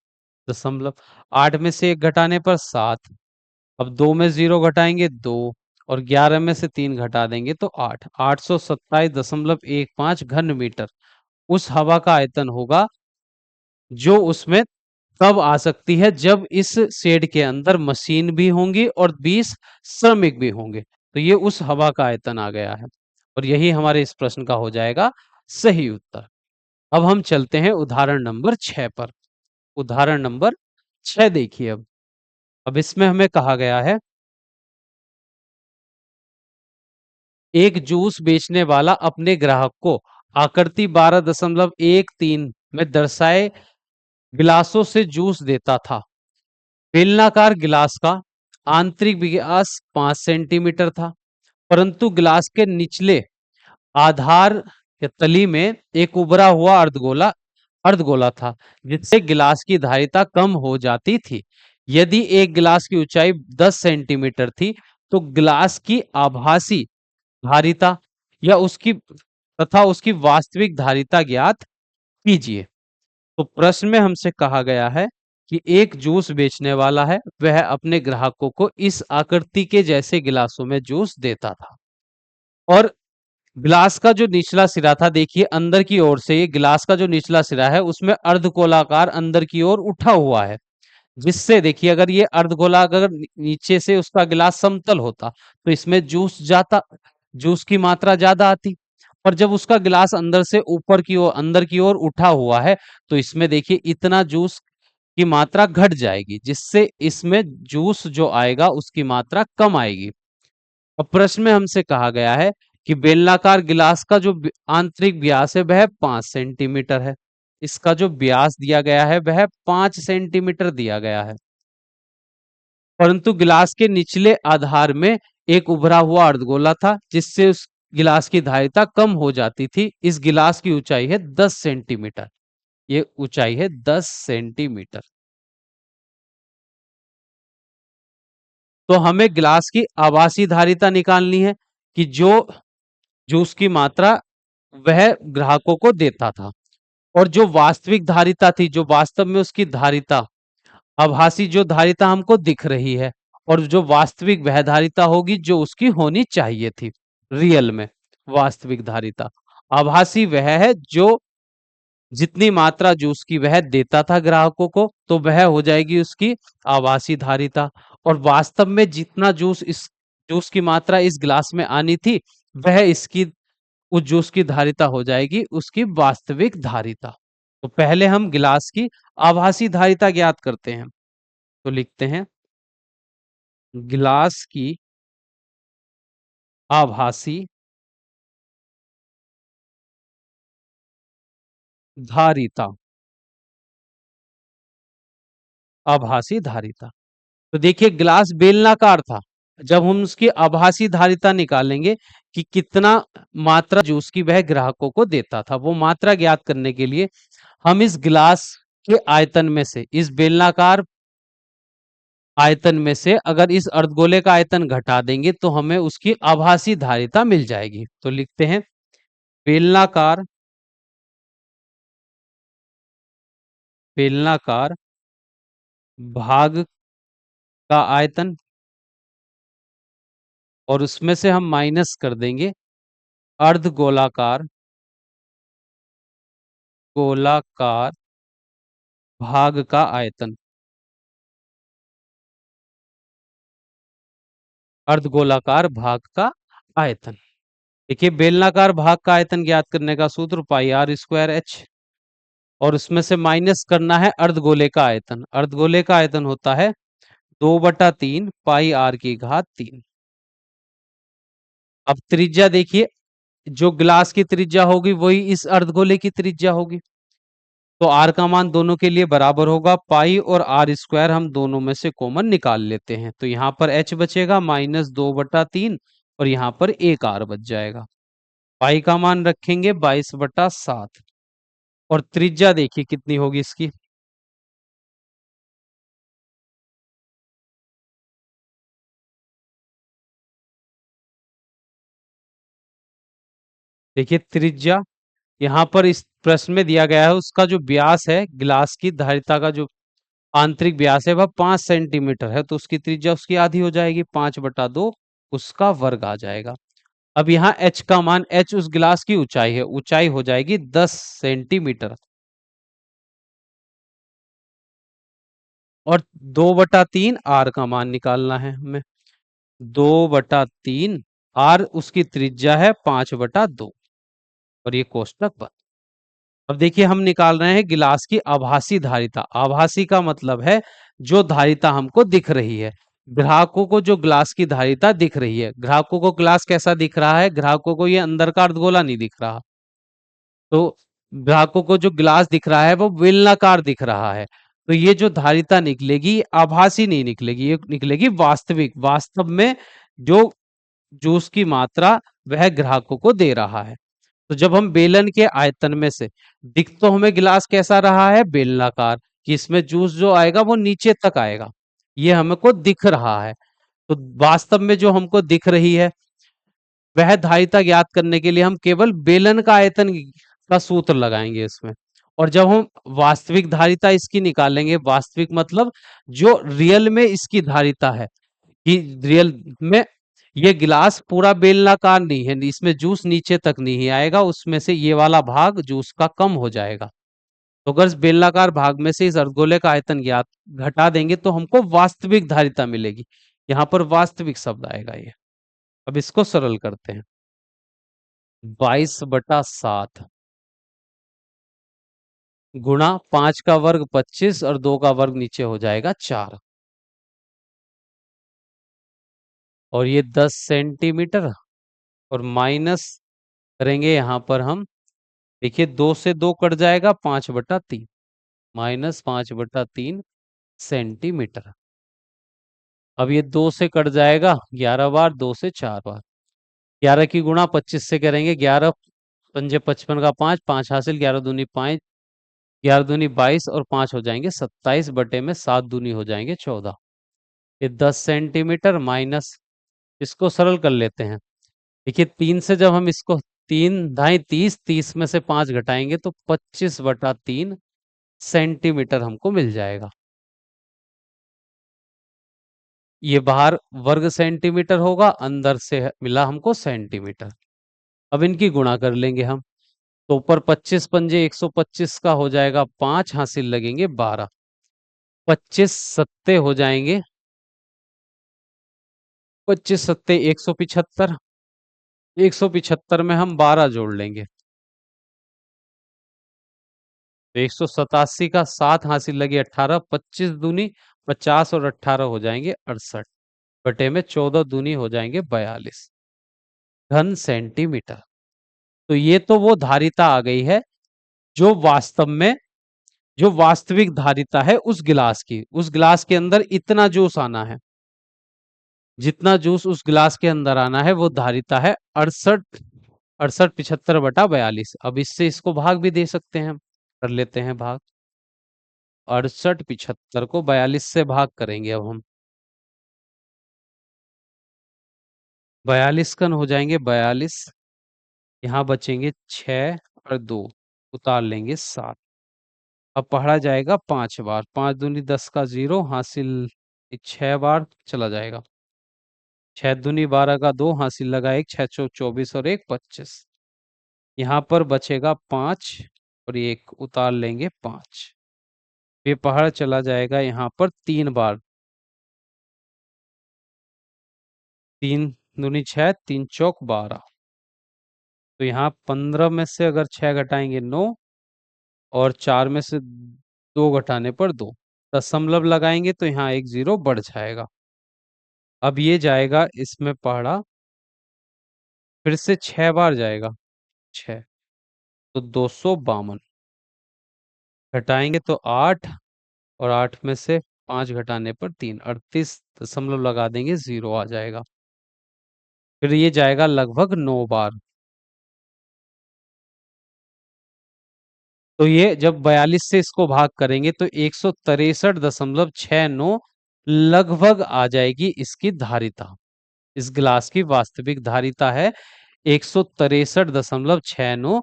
दशमलव, 8 में से 1 घटाने पर 7, अब 2 में 0 घटाएंगे 2, और 11 में से 3 घटा देंगे तो 8, 827.15 घन मीटर उस हवा का आयतन होगा जो उसमें तब आ सकती है जब इस शेड के अंदर मशीन भी होंगी और 20 श्रमिक भी होंगे, तो ये उस हवा का आयतन आ गया है, और यही हमारे इस प्रश्न का हो जाएगा सही उत्तर। अब हम चलते हैं उदाहरण नंबर 6 पर। उदाहरण नंबर 6 देखिए, अब इसमें हमें कहा गया है एक जूस बेचने वाला अपने ग्राहक को आकृति 12.13 में दर्शाए गिलासों से जूस देता था। बेलनाकार गिलास का आंतरिक व्यास 5 सेंटीमीटर था, परंतु गिलास के निचले आधार के तली में एक उभरा हुआ अर्धगोला अर्धगोला था, जिससे गिलास की धारिता कम हो जाती थी। यदि एक गिलास की ऊंचाई 10 सेंटीमीटर थी, तो गिलास की आभासी धारिता या उसकी तथा उसकी वास्तविक धारिता ज्ञात कीजिए। तो प्रश्न में हमसे कहा गया है कि एक जूस बेचने वाला है, वह अपने ग्राहकों को इस आकृति के जैसे गिलासों में जूस देता था, और गिलास का जो निचला सिरा था, देखिए अंदर की ओर से ये गिलास का जो निचला सिरा है उसमें अर्धगोलाकार अंदर की ओर उठा हुआ है, जिससे देखिए अगर ये अर्धगोलाकार नीचे से उसका गिलास समतल होता तो इसमें जूस जाता, जूस की मात्रा ज्यादा आती, और जब उसका गिलास अंदर से ऊपर की ओर अंदर की ओर उठा हुआ है तो इसमें देखिए इतना जूस की मात्रा घट जाएगी, जिससे इसमें जूस जो आएगा उसकी मात्रा कम आएगी। और प्रश्न में हमसे कहा गया है कि बेलनाकार गिलास का जो आंतरिक व्यास है वह 5 सेंटीमीटर है, इसका जो व्यास दिया गया है वह 5 सेंटीमीटर दिया गया है, परंतु गिलास के निचले आधार में एक उभरा हुआ अर्धगोला था, जिससे उस गिलास की धारिता कम हो जाती थी। इस गिलास की ऊंचाई है 10 सेंटीमीटर, ये ऊंचाई है 10 सेंटीमीटर। तो हमें गिलास की आभासी धारिता निकालनी है कि जो जूस की मात्रा वह ग्राहकों को देता था, और जो वास्तविक धारिता थी, जो वास्तव में उसकी धारिता, आभासी जो धारिता हमको दिख रही है, और जो वास्तविक वह धारिता होगी जो उसकी होनी चाहिए थी रियल में। वास्तविक धारिता, आभासी वह है जो जितनी मात्रा जूस की वह देता था ग्राहकों को, तो वह हो जाएगी उसकी आभासी धारिता। और वास्तव में जितना जूस इस जूस की मात्रा इस गिलास में आनी थी, वह इसकी उस जूस की धारिता हो जाएगी उसकी वास्तविक धारिता। तो पहले हम गिलास की आभासी धारिता ज्ञात करते हैं। तो लिखते हैं गिलास की आभासी धारिता, आभासी धारिता। तो देखिए गिलास बेलनाकार था, जब हम उसकी आभासी धारिता निकालेंगे कि कितना मात्रा जूस की वह ग्राहकों को देता था, वो मात्रा ज्ञात करने के लिए हम इस गिलास के आयतन में से, इस बेलनाकार आयतन में से अगर इस अर्धगोले का आयतन घटा देंगे तो हमें उसकी आभासी धारिता मिल जाएगी। तो लिखते हैं बेलनाकार, बेलनाकार भाग का आयतन, और उसमें से हम माइनस कर देंगे अर्धगोलाकार, गोलाकार भाग का आयतन, अर्धगोलाकार भाग का आयतन। देखिए बेलनाकार भाग का आयतन ज्ञात करने का सूत्र पाई आर स्क्वायर एच, और उसमें से माइनस करना है अर्धगोले का आयतन। अर्धगोले का आयतन होता है 2/3 पाई आर की घात 3। अब त्रिज्या देखिए, जो ग्लास की त्रिज्या होगी वही इस अर्धगोले की त्रिज्या होगी, तो आर का मान दोनों के लिए बराबर होगा। पाई और आर स्क्वायर हम दोनों में से कॉमन निकाल लेते हैं, तो यहाँ पर एच बचेगा -2/3, और यहाँ पर एक आर बच जाएगा। पाई का मान रखेंगे 22/7, और त्रिज्या देखिए कितनी होगी इसकी, देखिए त्रिज्या यहाँ पर इस प्रश्न में दिया गया है, उसका जो व्यास है गिलास की धारिता का जो आंतरिक व्यास है वह 5 सेंटीमीटर है, तो उसकी त्रिज्या उसकी आधी हो जाएगी, 5/2 उसका वर्ग आ जाएगा। अब यहाँ h का मान, h उस गिलास की ऊंचाई है, ऊंचाई हो जाएगी 10 सेंटीमीटर, और 2/3 आर का मान निकालना है हमें। 2/3 आर उसकी त्रिज्या है 5/2, और ये कोष्टक बंद। अब देखिए हम निकाल रहे हैं गिलास की आभासी धारिता। आभासी का मतलब है जो धारिता हमको दिख रही है, ग्राहकों को जो ग्लास की धारिता दिख रही है। ग्राहकों को ग्लास कैसा दिख रहा है, ग्राहकों को ये अंदर का अर्धगोला नहीं दिख रहा, तो ग्राहकों को जो ग्लास दिख रहा है वो बेलनाकार दिख रहा है। तो ये जो धारिता निकलेगी ये आभासी नहीं निकलेगी, ये निकलेगी वास्तविक। वास्तव में जो जूस की मात्रा वह ग्राहकों को दे रहा है। तो जब हम बेलन के आयतन में से, दिख तो हमें गिलास कैसा रहा है, बेलनाकार, कि इसमें जूस जो आएगा वो नीचे तक आएगा, ये हमको दिख रहा है। तो वास्तव में जो हमको दिख रही है वह धारिता ज्ञात करने के लिए हम केवल बेलन का आयतन का सूत्र लगाएंगे इसमें। और जब हम वास्तविक धारिता इसकी निकालेंगे, वास्तविक मतलब जो रियल में इसकी धारिता है, कि रियल में ये गिलास पूरा बेलनाकार नहीं है, इसमें जूस नीचे तक नहीं आएगा, उसमें से ये वाला भाग जूस का कम हो जाएगा। तो अगर इस बेलनाकार भाग में से इस अर्धगोले का आयतन ज्ञात घटा देंगे तो हमको वास्तविक धारिता मिलेगी। यहाँ पर वास्तविक शब्द आएगा ये। अब इसको सरल करते हैं, 22/7 गुणा 5 का वर्ग 25, और 2 का वर्ग नीचे हो जाएगा 4, और ये 10 सेंटीमीटर, और माइनस करेंगे यहाँ पर हम, देखिए 2 से 2 कट जाएगा, 5/3, -5/3 सेंटीमीटर। अब ये 2 से कट जाएगा 11 बार, 2 से 4 बार, 11 की गुणा 25 से करेंगे, 11 पंजे 55 का 5, 5 हासिल, 11 दूनी 5, 11 दूनी 22, और 5 हो जाएंगे 27, बटे में 7 दूनी हो जाएंगे 14। ये 10 सेंटीमीटर माइनस, इसको सरल कर लेते हैं। देखिए 3 से जब हम इसको 3 ढाई 30, 30 में से 5 घटाएंगे तो 25/3 सेंटीमीटर हमको मिल जाएगा। ये बाहर वर्ग सेंटीमीटर होगा, अंदर से मिला हमको सेंटीमीटर। अब इनकी गुणा कर लेंगे हम। तो ऊपर 25 पंजे 125 का हो जाएगा 5, हासिल लगेंगे 12। 25 सत्ते हो जाएंगे, 25 सत्ते 175। 175 में हम 12 जोड़ लेंगे तो 187 का 7, हासिल लगी 18। 25 दूनी 50 और 18 हो जाएंगे 68, बटे में 14 दूनी हो जाएंगे 42 घन सेंटीमीटर। तो ये तो वो धारिता आ गई है जो वास्तव में, जो वास्तविक धारिता है उस गिलास की। उस गिलास के अंदर इतना जूस आना है, जितना जूस उस गिलास के अंदर आना है वो धारिता है 68। 68 75/42। अब इससे इसको भाग भी दे सकते हैं हम। कर लेते हैं भाग। 68 75 को 42 से भाग करेंगे अब हम। 42 कन हो जाएंगे 42। यहाँ बचेंगे 6 और 2, उतार लेंगे 7। अब पढ़ा जाएगा 5 बार। 5 दूनी 10 का 0, हासिल 6 बार चला जाएगा। 6 दूनी 12 का 2, हासिल लगा 1। 6 चौक 24 और 1 25। यहाँ पर बचेगा 5 और 1, उतार लेंगे 5। ये पहाड़ चला जाएगा यहाँ पर 3 बार। 3 दूनी 6, 3 चौक 12। तो यहाँ 15 में से अगर 6 घटाएंगे 9, और 4 में से 2 घटाने पर 2, दशमलव लगाएंगे तो यहाँ एक 0 बढ़ जाएगा। अब ये जाएगा इसमें पहाड़ा, फिर से 6 बार जाएगा। 6 तो 252 घटाएंगे तो 8, और 8 में से 5 घटाने पर 3, 38, दशमलव लगा देंगे 0 आ जाएगा। फिर ये जाएगा लगभग 9 बार। तो ये जब 42 से इसको भाग करेंगे तो 163.69 लगभग आ जाएगी इसकी धारिता। इस गिलास की वास्तविक धारिता है 163.69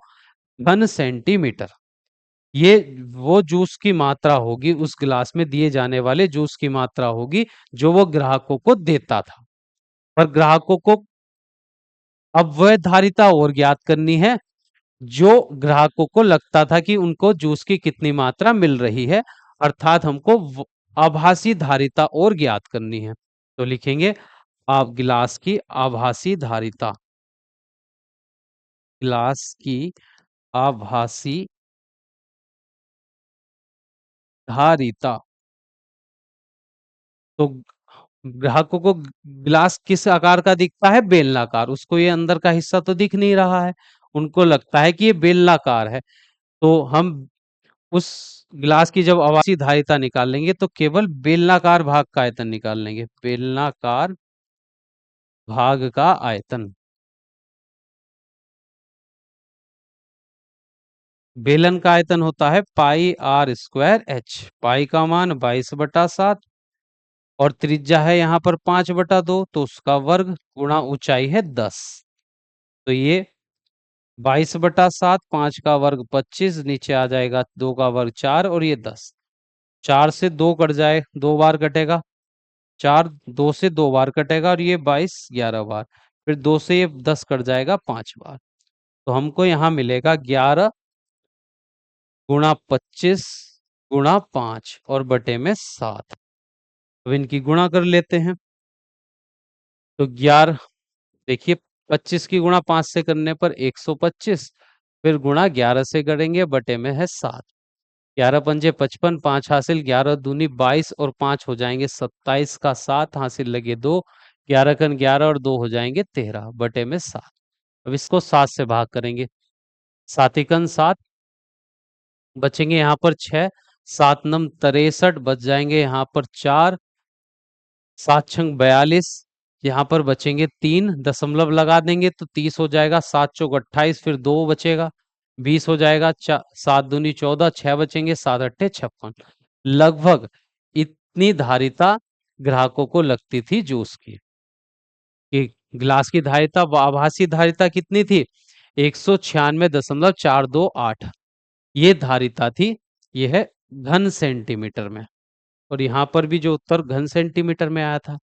घन सेंटीमीटर। ये वो जूस की मात्रा होगी, उस गिलास में दिए जाने वाले जूस की मात्रा होगी जो वो ग्राहकों को देता था। पर ग्राहकों को अब वह धारिता और ज्ञात करनी है जो ग्राहकों को लगता था कि उनको जूस की कितनी मात्रा मिल रही है, अर्थात हमको आभासी धारिता और ज्ञात करनी है। तो लिखेंगे आप गिलास की आभासी धारिता। गिलास की आभासी धारिता। तो ग्राहकों को गिलास किस आकार का दिखता है? बेलनाकार। उसको ये अंदर का हिस्सा तो दिख नहीं रहा है, उनको लगता है कि ये बेलनाकार है। तो हम उस गिलास की जब आभासी धारिता निकाल लेंगे तो केवल बेलनाकार भाग का आयतन निकाल लेंगे। बेलनाकार भाग का आयतन। बेलन का आयतन होता है πr²h। पाई का मान 22/7, और त्रिज्या है यहाँ पर 5/2, तो उसका वर्ग गुणा ऊंचाई है 10। तो ये 22/7, 5 का वर्ग 25, नीचे आ जाएगा 2 का वर्ग 4, और ये 10। 4 से 2 कट जाए, 2 बार कटेगा। 4 2 से 2 बार कटेगा, और ये 22 11 बार। फिर 2 से ये 10 कट जाएगा 5 बार। तो हमको यहाँ मिलेगा 11 × 25 × 5 और बटे में 7। अब इनकी गुणा कर लेते हैं। तो 11, देखिए 25 की गुणा 5 से करने पर 125, फिर गुणा 11 से करेंगे, बटे में है 7। 11 पंजे 55, 5 हासिल, 11 दूनी 22 और 5 हो जाएंगे 27 का 7, हासिल लगे 2। 11 कन 11 और 2 हो जाएंगे 13, बटे में 7। अब इसको 7 से भाग करेंगे। 7 × 7, बचेंगे यहाँ पर 6। 7 × 9 = 63, बच जाएंगे यहाँ पर 4। 7 × 6 = 42, यहाँ पर बचेंगे 3, दशमलव लगा देंगे तो 30 हो जाएगा। 7 चौक 28, फिर 2 बचेगा, 20 हो जाएगा। 7 दूनी 14, 6 बचेंगे, 7 अट्ठे 56। लगभग इतनी धारिता ग्राहकों को लगती थी जूस की। कि गिलास की धारिता, आभासी धारिता कितनी थी? 196.428 ये धारिता थी। यह है घन सेंटीमीटर में। और यहां पर भी जो उत्तर घन सेंटीमीटर में आया था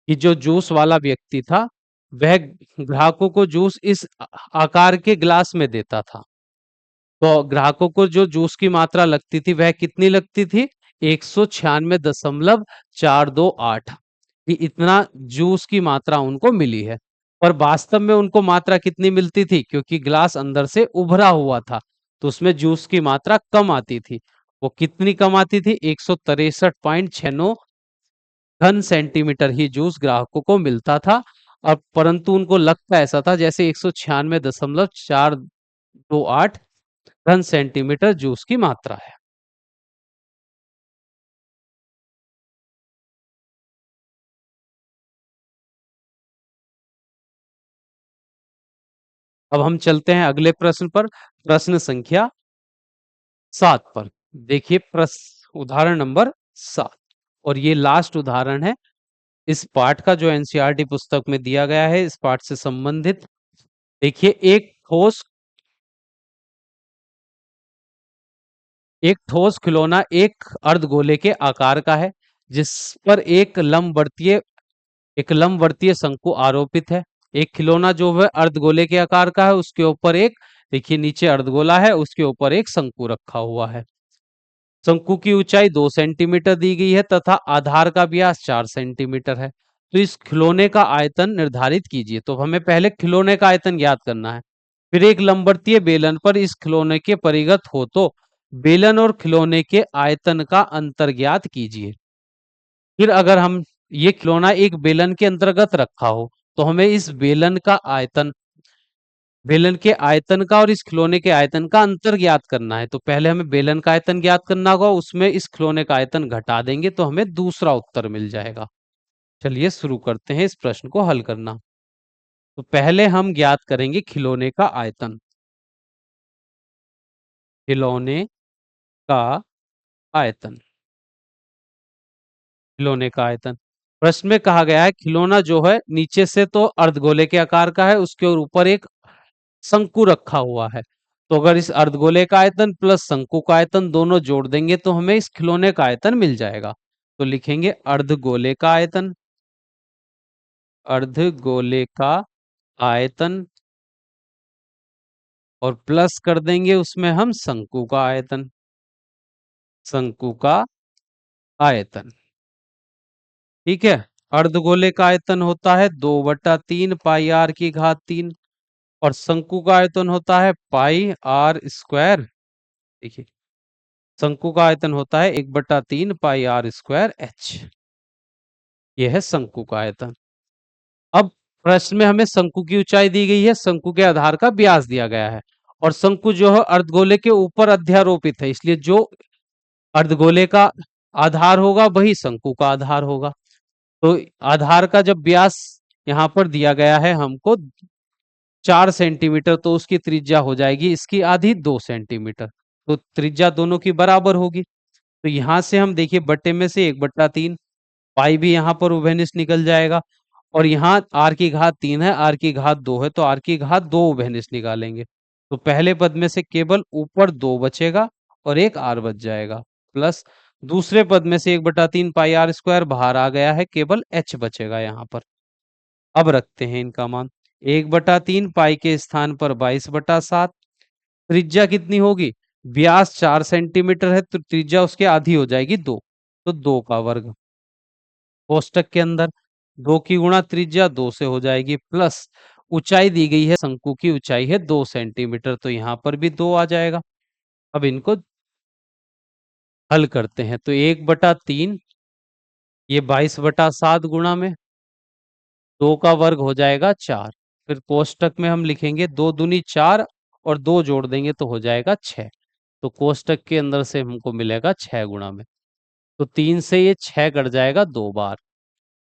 कि जो जूस वाला व्यक्ति था वह ग्राहकों को जूस इस आकार के गिलास में देता था। तो ग्राहकों को जो जूस की मात्रा लगती थी वह कितनी लगती थी? 196.428। कि इतना जूस की मात्रा उनको मिली है। और वास्तव में उनको मात्रा कितनी मिलती थी? क्योंकि ग्लास अंदर से उभरा हुआ था तो उसमें जूस की मात्रा कम आती थी। वो कितनी कम आती थी? 163.69 घन सेंटीमीटर ही जूस ग्राहकों को मिलता था। और परंतु उनको लगता ऐसा था जैसे 196.428 घन सेंटीमीटर जूस की मात्रा है। अब हम चलते हैं अगले प्रश्न पर, प्रश्न संख्या 7 पर। देखिए प्रश्न उदाहरण नंबर 7 और ये लास्ट उदाहरण है इस पाठ का जो एनसीईआरटी पुस्तक में दिया गया है, इस पाठ से संबंधित। देखिए एक ठोस खिलौना एक अर्धगोले के आकार का है जिस पर एक लंबवर्तीय शंकु आरोपित है। एक खिलौना जो है अर्धगोले के आकार का है, उसके ऊपर एक, देखिए नीचे अर्धगोला है, उसके ऊपर एक शंकु रखा हुआ है। शंकु की ऊंचाई 2 सेंटीमीटर दी गई है तथा आधार का व्यास 4 सेंटीमीटर है। तो इस खिलौने का आयतन निर्धारित कीजिए। तो हमें पहले खिलौने का आयतन ज्ञात करना है। फिर एक लंबवर्तीय बेलन पर इस खिलौने के परिगत हो तो बेलन और खिलौने के आयतन का अंतर ज्ञात कीजिए। फिर अगर हम ये खिलौना एक बेलन के अंतर्गत रखा हो तो हमें इस बेलन के आयतन का और इस खिलौने के आयतन का अंतर ज्ञात करना है। तो पहले हमें बेलन का आयतन ज्ञात करना होगा, उसमें इस खिलौने का आयतन घटा देंगे तो हमें दूसरा उत्तर मिल जाएगा। चलिए शुरू करते हैं इस प्रश्न को हल करना। तो पहले हम ज्ञात करेंगे खिलौने का आयतन। खिलौने का आयतन, खिलौने का आयतन। प्रश्न में कहा गया है खिलौना जो है नीचे से तो अर्धगोले के आकार का है, उसके ऊपर एक शंकु रखा हुआ है। तो अगर इस अर्धगोले का आयतन प्लस शंकु का आयतन दोनों जोड़ देंगे तो हमें इस खिलौने का आयतन मिल जाएगा। तो लिखेंगे अर्धगोले का आयतन, अर्धगोले का आयतन और प्लस कर देंगे उसमें हम शंकु का आयतन, शंकु का आयतन। ठीक है। अर्धगोले का आयतन होता है 2/3 पाई आर की घात 3 और शंकु का आयतन होता है पाई आर स्क्वायर। देखिए शंकु का आयतन होता है 1/3 पाई आर स्क्वायर एच। यह है शंकु का आयतन। अब प्रश्न में हमें शंकु की ऊंचाई दी गई है, शंकु के आधार का व्यास दिया गया है और शंकु जो है अर्धगोले के ऊपर अध्यारोपित है, इसलिए जो अर्धगोले का आधार होगा वही शंकु का आधार होगा। तो आधार का जब व्यास यहां पर दिया गया है हमको 4 सेंटीमीटर, तो उसकी त्रिज्या हो जाएगी इसकी आधी 2 सेंटीमीटर। तो त्रिज्या दोनों की बराबर होगी। तो यहां से हम देखिए बट्टे में से 1/3 पाई भी यहाँ पर उभयनिष्ठ निकल जाएगा और यहाँ आर की घात 3 है, आर की घात 2 है, तो आर की घात 2 उभयनिष्ठ निकालेंगे। तो पहले पद में से केवल ऊपर 2 बचेगा और एक आर बच जाएगा, प्लस दूसरे पद में से 1/3 पाई आर स्क्वायर बाहर आ गया है, केवल एच बचेगा यहाँ पर। अब रखते हैं इनका मान। 1/3 पाई के स्थान पर 22/7। त्रिज्या कितनी होगी? व्यास 4 सेंटीमीटर है तो त्रिज्या उसके आधी हो जाएगी 2, तो 2 का वर्ग। कोष्टक के अंदर 2 की गुणा त्रिज्या 2 से हो जाएगी, प्लस ऊंचाई दी गई है, शंकु की ऊंचाई है 2 सेंटीमीटर, तो यहां पर भी 2 आ जाएगा। अब इनको हल करते हैं। तो 1/3 ये 22/7 गुणा में 2 का वर्ग हो जाएगा 4। फिर कोष्टक में हम लिखेंगे 2 दूनी 4 और 2 जोड़ देंगे तो हो जाएगा 6। तो कोष्टक के अंदर से हमको मिलेगा 6 गुणा में। तो 3 से ये 6 कट जाएगा 2 बार।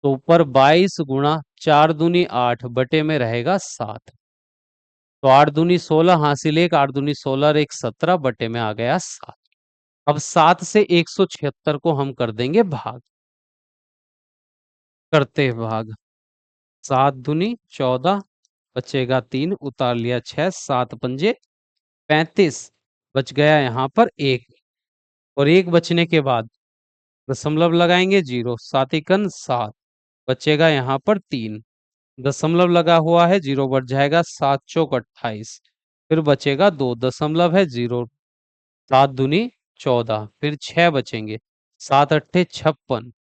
तो ऊपर 22 गुणा 4 दूनी 8 बटे में रहेगा 7। तो 8 दूनी 16 हासिल 1, 8 दूनी 16 और 1 17 बटे में आ गया 7। अब 7 से 176 को हम कर देंगे भाग, करते हैं भाग। 7 दूनी 14 बचेगा 3, उतार लिया 6, 7 पंजे 35, बच गया यहाँ पर 1, और 1 बचने के बाद दशमलव लगाएंगे 0, 7 एकन 7, बचेगा यहाँ पर 3, दशमलव लगा हुआ है 0 बढ़ जाएगा, 7 चौक 28, फिर बचेगा 2, दशमलव है 0, 7 दूनी 14, फिर 6 बचेंगे, 7 अट्ठे 56,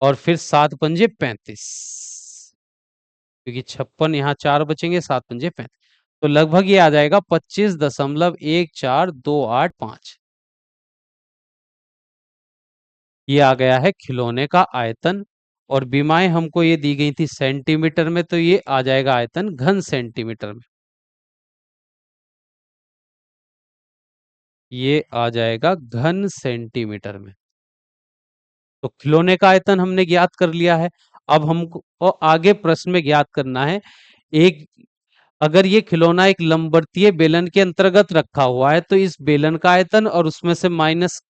और फिर 7 पंजे 35, क्योंकि 56 यहाँ 4 बचेंगे, 7 पंजे 35, तो लगभग ये आ जाएगा 25.1428, ये आ गया है खिलौने का आयतन। और बीमाएं हमको ये दी गई थी सेंटीमीटर में, तो ये आ जाएगा आयतन घन सेंटीमीटर में, ये आ जाएगा घन सेंटीमीटर में। तो खिलौने का आयतन हमने ज्ञात कर लिया है। अब हमको और आगे प्रश्न में ज्ञात करना है, एक अगर ये खिलौना एक लंबवृत्तीय बेलन के अंतर्गत रखा हुआ है, तो इस बेलन का आयतन और उसमें से माइनस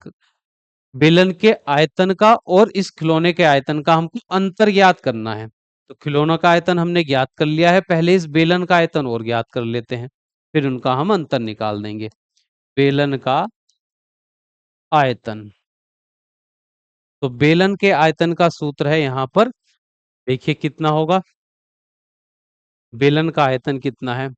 बेलन के आयतन का और इस खिलौने के आयतन का हमको अंतर ज्ञात करना है। तो खिलौना का आयतन हमने ज्ञात कर लिया है, पहले इस बेलन का आयतन और ज्ञात कर लेते हैं, फिर उनका हम अंतर निकाल देंगे। बेलन का आयतन, तो बेलन के आयतन का सूत्र है यहां पर, देखिए कितना होगा, बेलन का आयतन कितना है।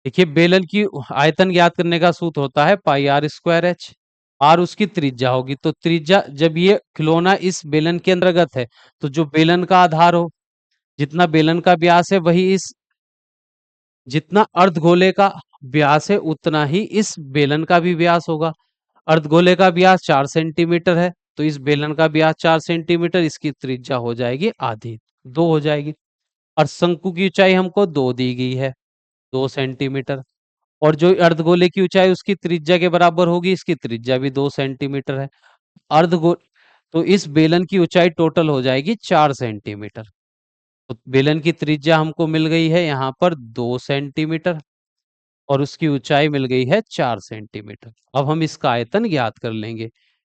देखिए बेलन की आयतन ज्ञात करने का सूत्र होता है पाई आर स्क्वायर एच, आर उसकी त्रिज्या होगी, तो त्रिज्या जब ये खिलौना इस बेलन के अंतर्गत है, तो जो बेलन का आधार हो, जितना बेलन का व्यास है वही इस, जितना अर्धगोले का व्यास है उतना ही इस बेलन का भी व्यास होगा। अर्धगोले का व्यास 4 सेंटीमीटर है, तो इस बेलन का व्यास 4 सेंटीमीटर, इसकी त्रिज्या हो जाएगी आधी, 2 हो जाएगी। और शंकु की ऊंचाई हमको 2 दी गई है, 2 सेंटीमीटर, और जो अर्धगोले की ऊंचाई उसकी त्रिज्या के बराबर होगी, इसकी त्रिज्या भी 2 सेंटीमीटर है। अर्धगोल तो इस बेलन की ऊंचाई टोटल हो जाएगी 4 सेंटीमीटर। तो बेलन की त्रिज्या हमको मिल गई है यहाँ पर 2 सेंटीमीटर, और उसकी ऊंचाई मिल गई है 4 सेंटीमीटर। अब हम इसका आयतन ज्ञात कर लेंगे।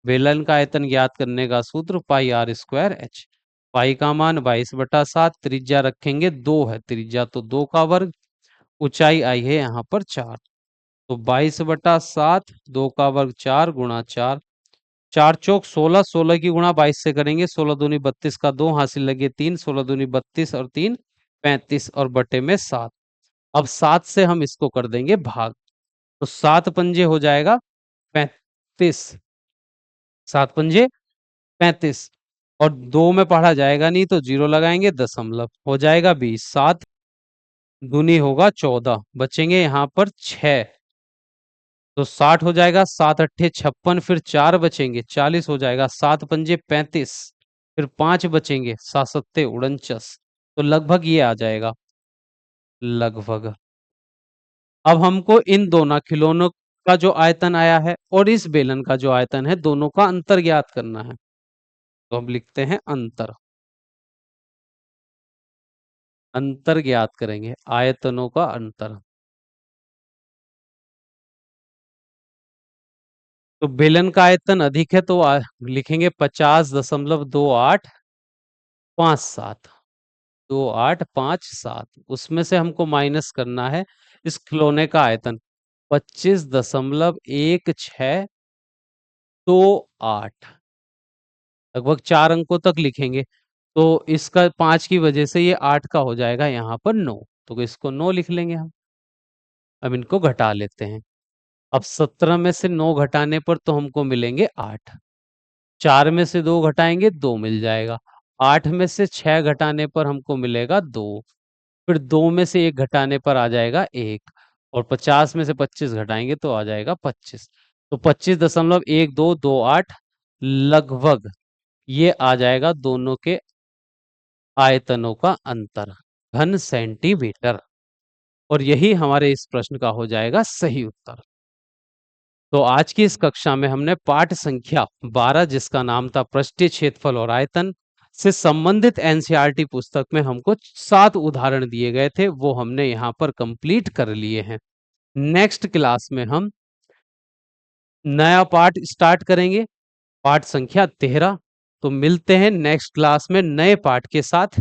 बेलन का आयतन ज्ञात करने का सूत्र पाई आर स्क्वायर एच, पाई का मान 22/7, त्रिज्या रखेंगे 2 है, त्रिज्या तो 2 का वर्ग, ऊंचाई आई है यहाँ पर 4, तो 22/7, 2 का वर्ग 4 गुणा 4, 4 चौक 16, 16 की गुणा 22 से करेंगे, 16 दूनी 32 का 2 हासिल लगे 3, 16 दूनी 32 और 3 35, और बटे में 7। अब 7 से हम इसको कर देंगे भाग, तो 7 पंजे हो जाएगा 35, 7 पंजे 35, और 2 में पढ़ा जाएगा नहीं तो 0 लगाएंगे, दशमलव हो जाएगा 20, 7 दूनी होगा 14, बचेंगे यहाँ पर 6, तो 60 हो जाएगा, 7 अट्ठे 56, फिर 4 बचेंगे 40 हो जाएगा, 7 पंजे 35, फिर 5 बचेंगे, 7 सत्ते 49, तो लगभग ये आ जाएगा, लगभग। अब हमको इन दोनों खिलौनों का जो आयतन आया है और इस बेलन का जो आयतन है, दोनों का अंतर ज्ञात करना है, तो हम लिखते हैं अंतर, अंतर ज्ञात करेंगे, आयतनों का अंतर। तो बेलन का आयतन अधिक है, तो लिखेंगे 50.2857, 2857, उसमें से हमको माइनस करना है इस खिलौने का आयतन 25.1628, लगभग 4 अंकों तक लिखेंगे, तो इसका 5 की वजह से ये 8 का हो जाएगा यहाँ पर 9, तो इसको 9 लिख लेंगे हम। अब इनको घटा लेते हैं, अब 17 में से 9 घटाने पर तो हमको मिलेंगे 8, 4 में से 2 घटाएंगे 2 मिल जाएगा, 8 में से 6 घटाने पर हमको मिलेगा 2, फिर 2 में से 1 घटाने पर आ जाएगा 1, और 50 में से 25 घटाएंगे तो आ जाएगा 25, तो 25.1228 लगभग ये आ जाएगा दोनों के आयतनों का अंतर, घन सेंटीमीटर, और यही हमारे इस प्रश्न का हो जाएगा सही उत्तर। तो आज की इस कक्षा में हमने पाठ संख्या 12, जिसका नाम था पृष्ठीय क्षेत्रफल और आयतन, से संबंधित एनसीईआरटी पुस्तक में हमको 7 उदाहरण दिए गए थे, वो हमने यहाँ पर कंप्लीट कर लिए हैं। नेक्स्ट क्लास में हम नया पाठ स्टार्ट करेंगे, पाठ संख्या 13। तो मिलते हैं नेक्स्ट क्लास में नए पाठ के साथ।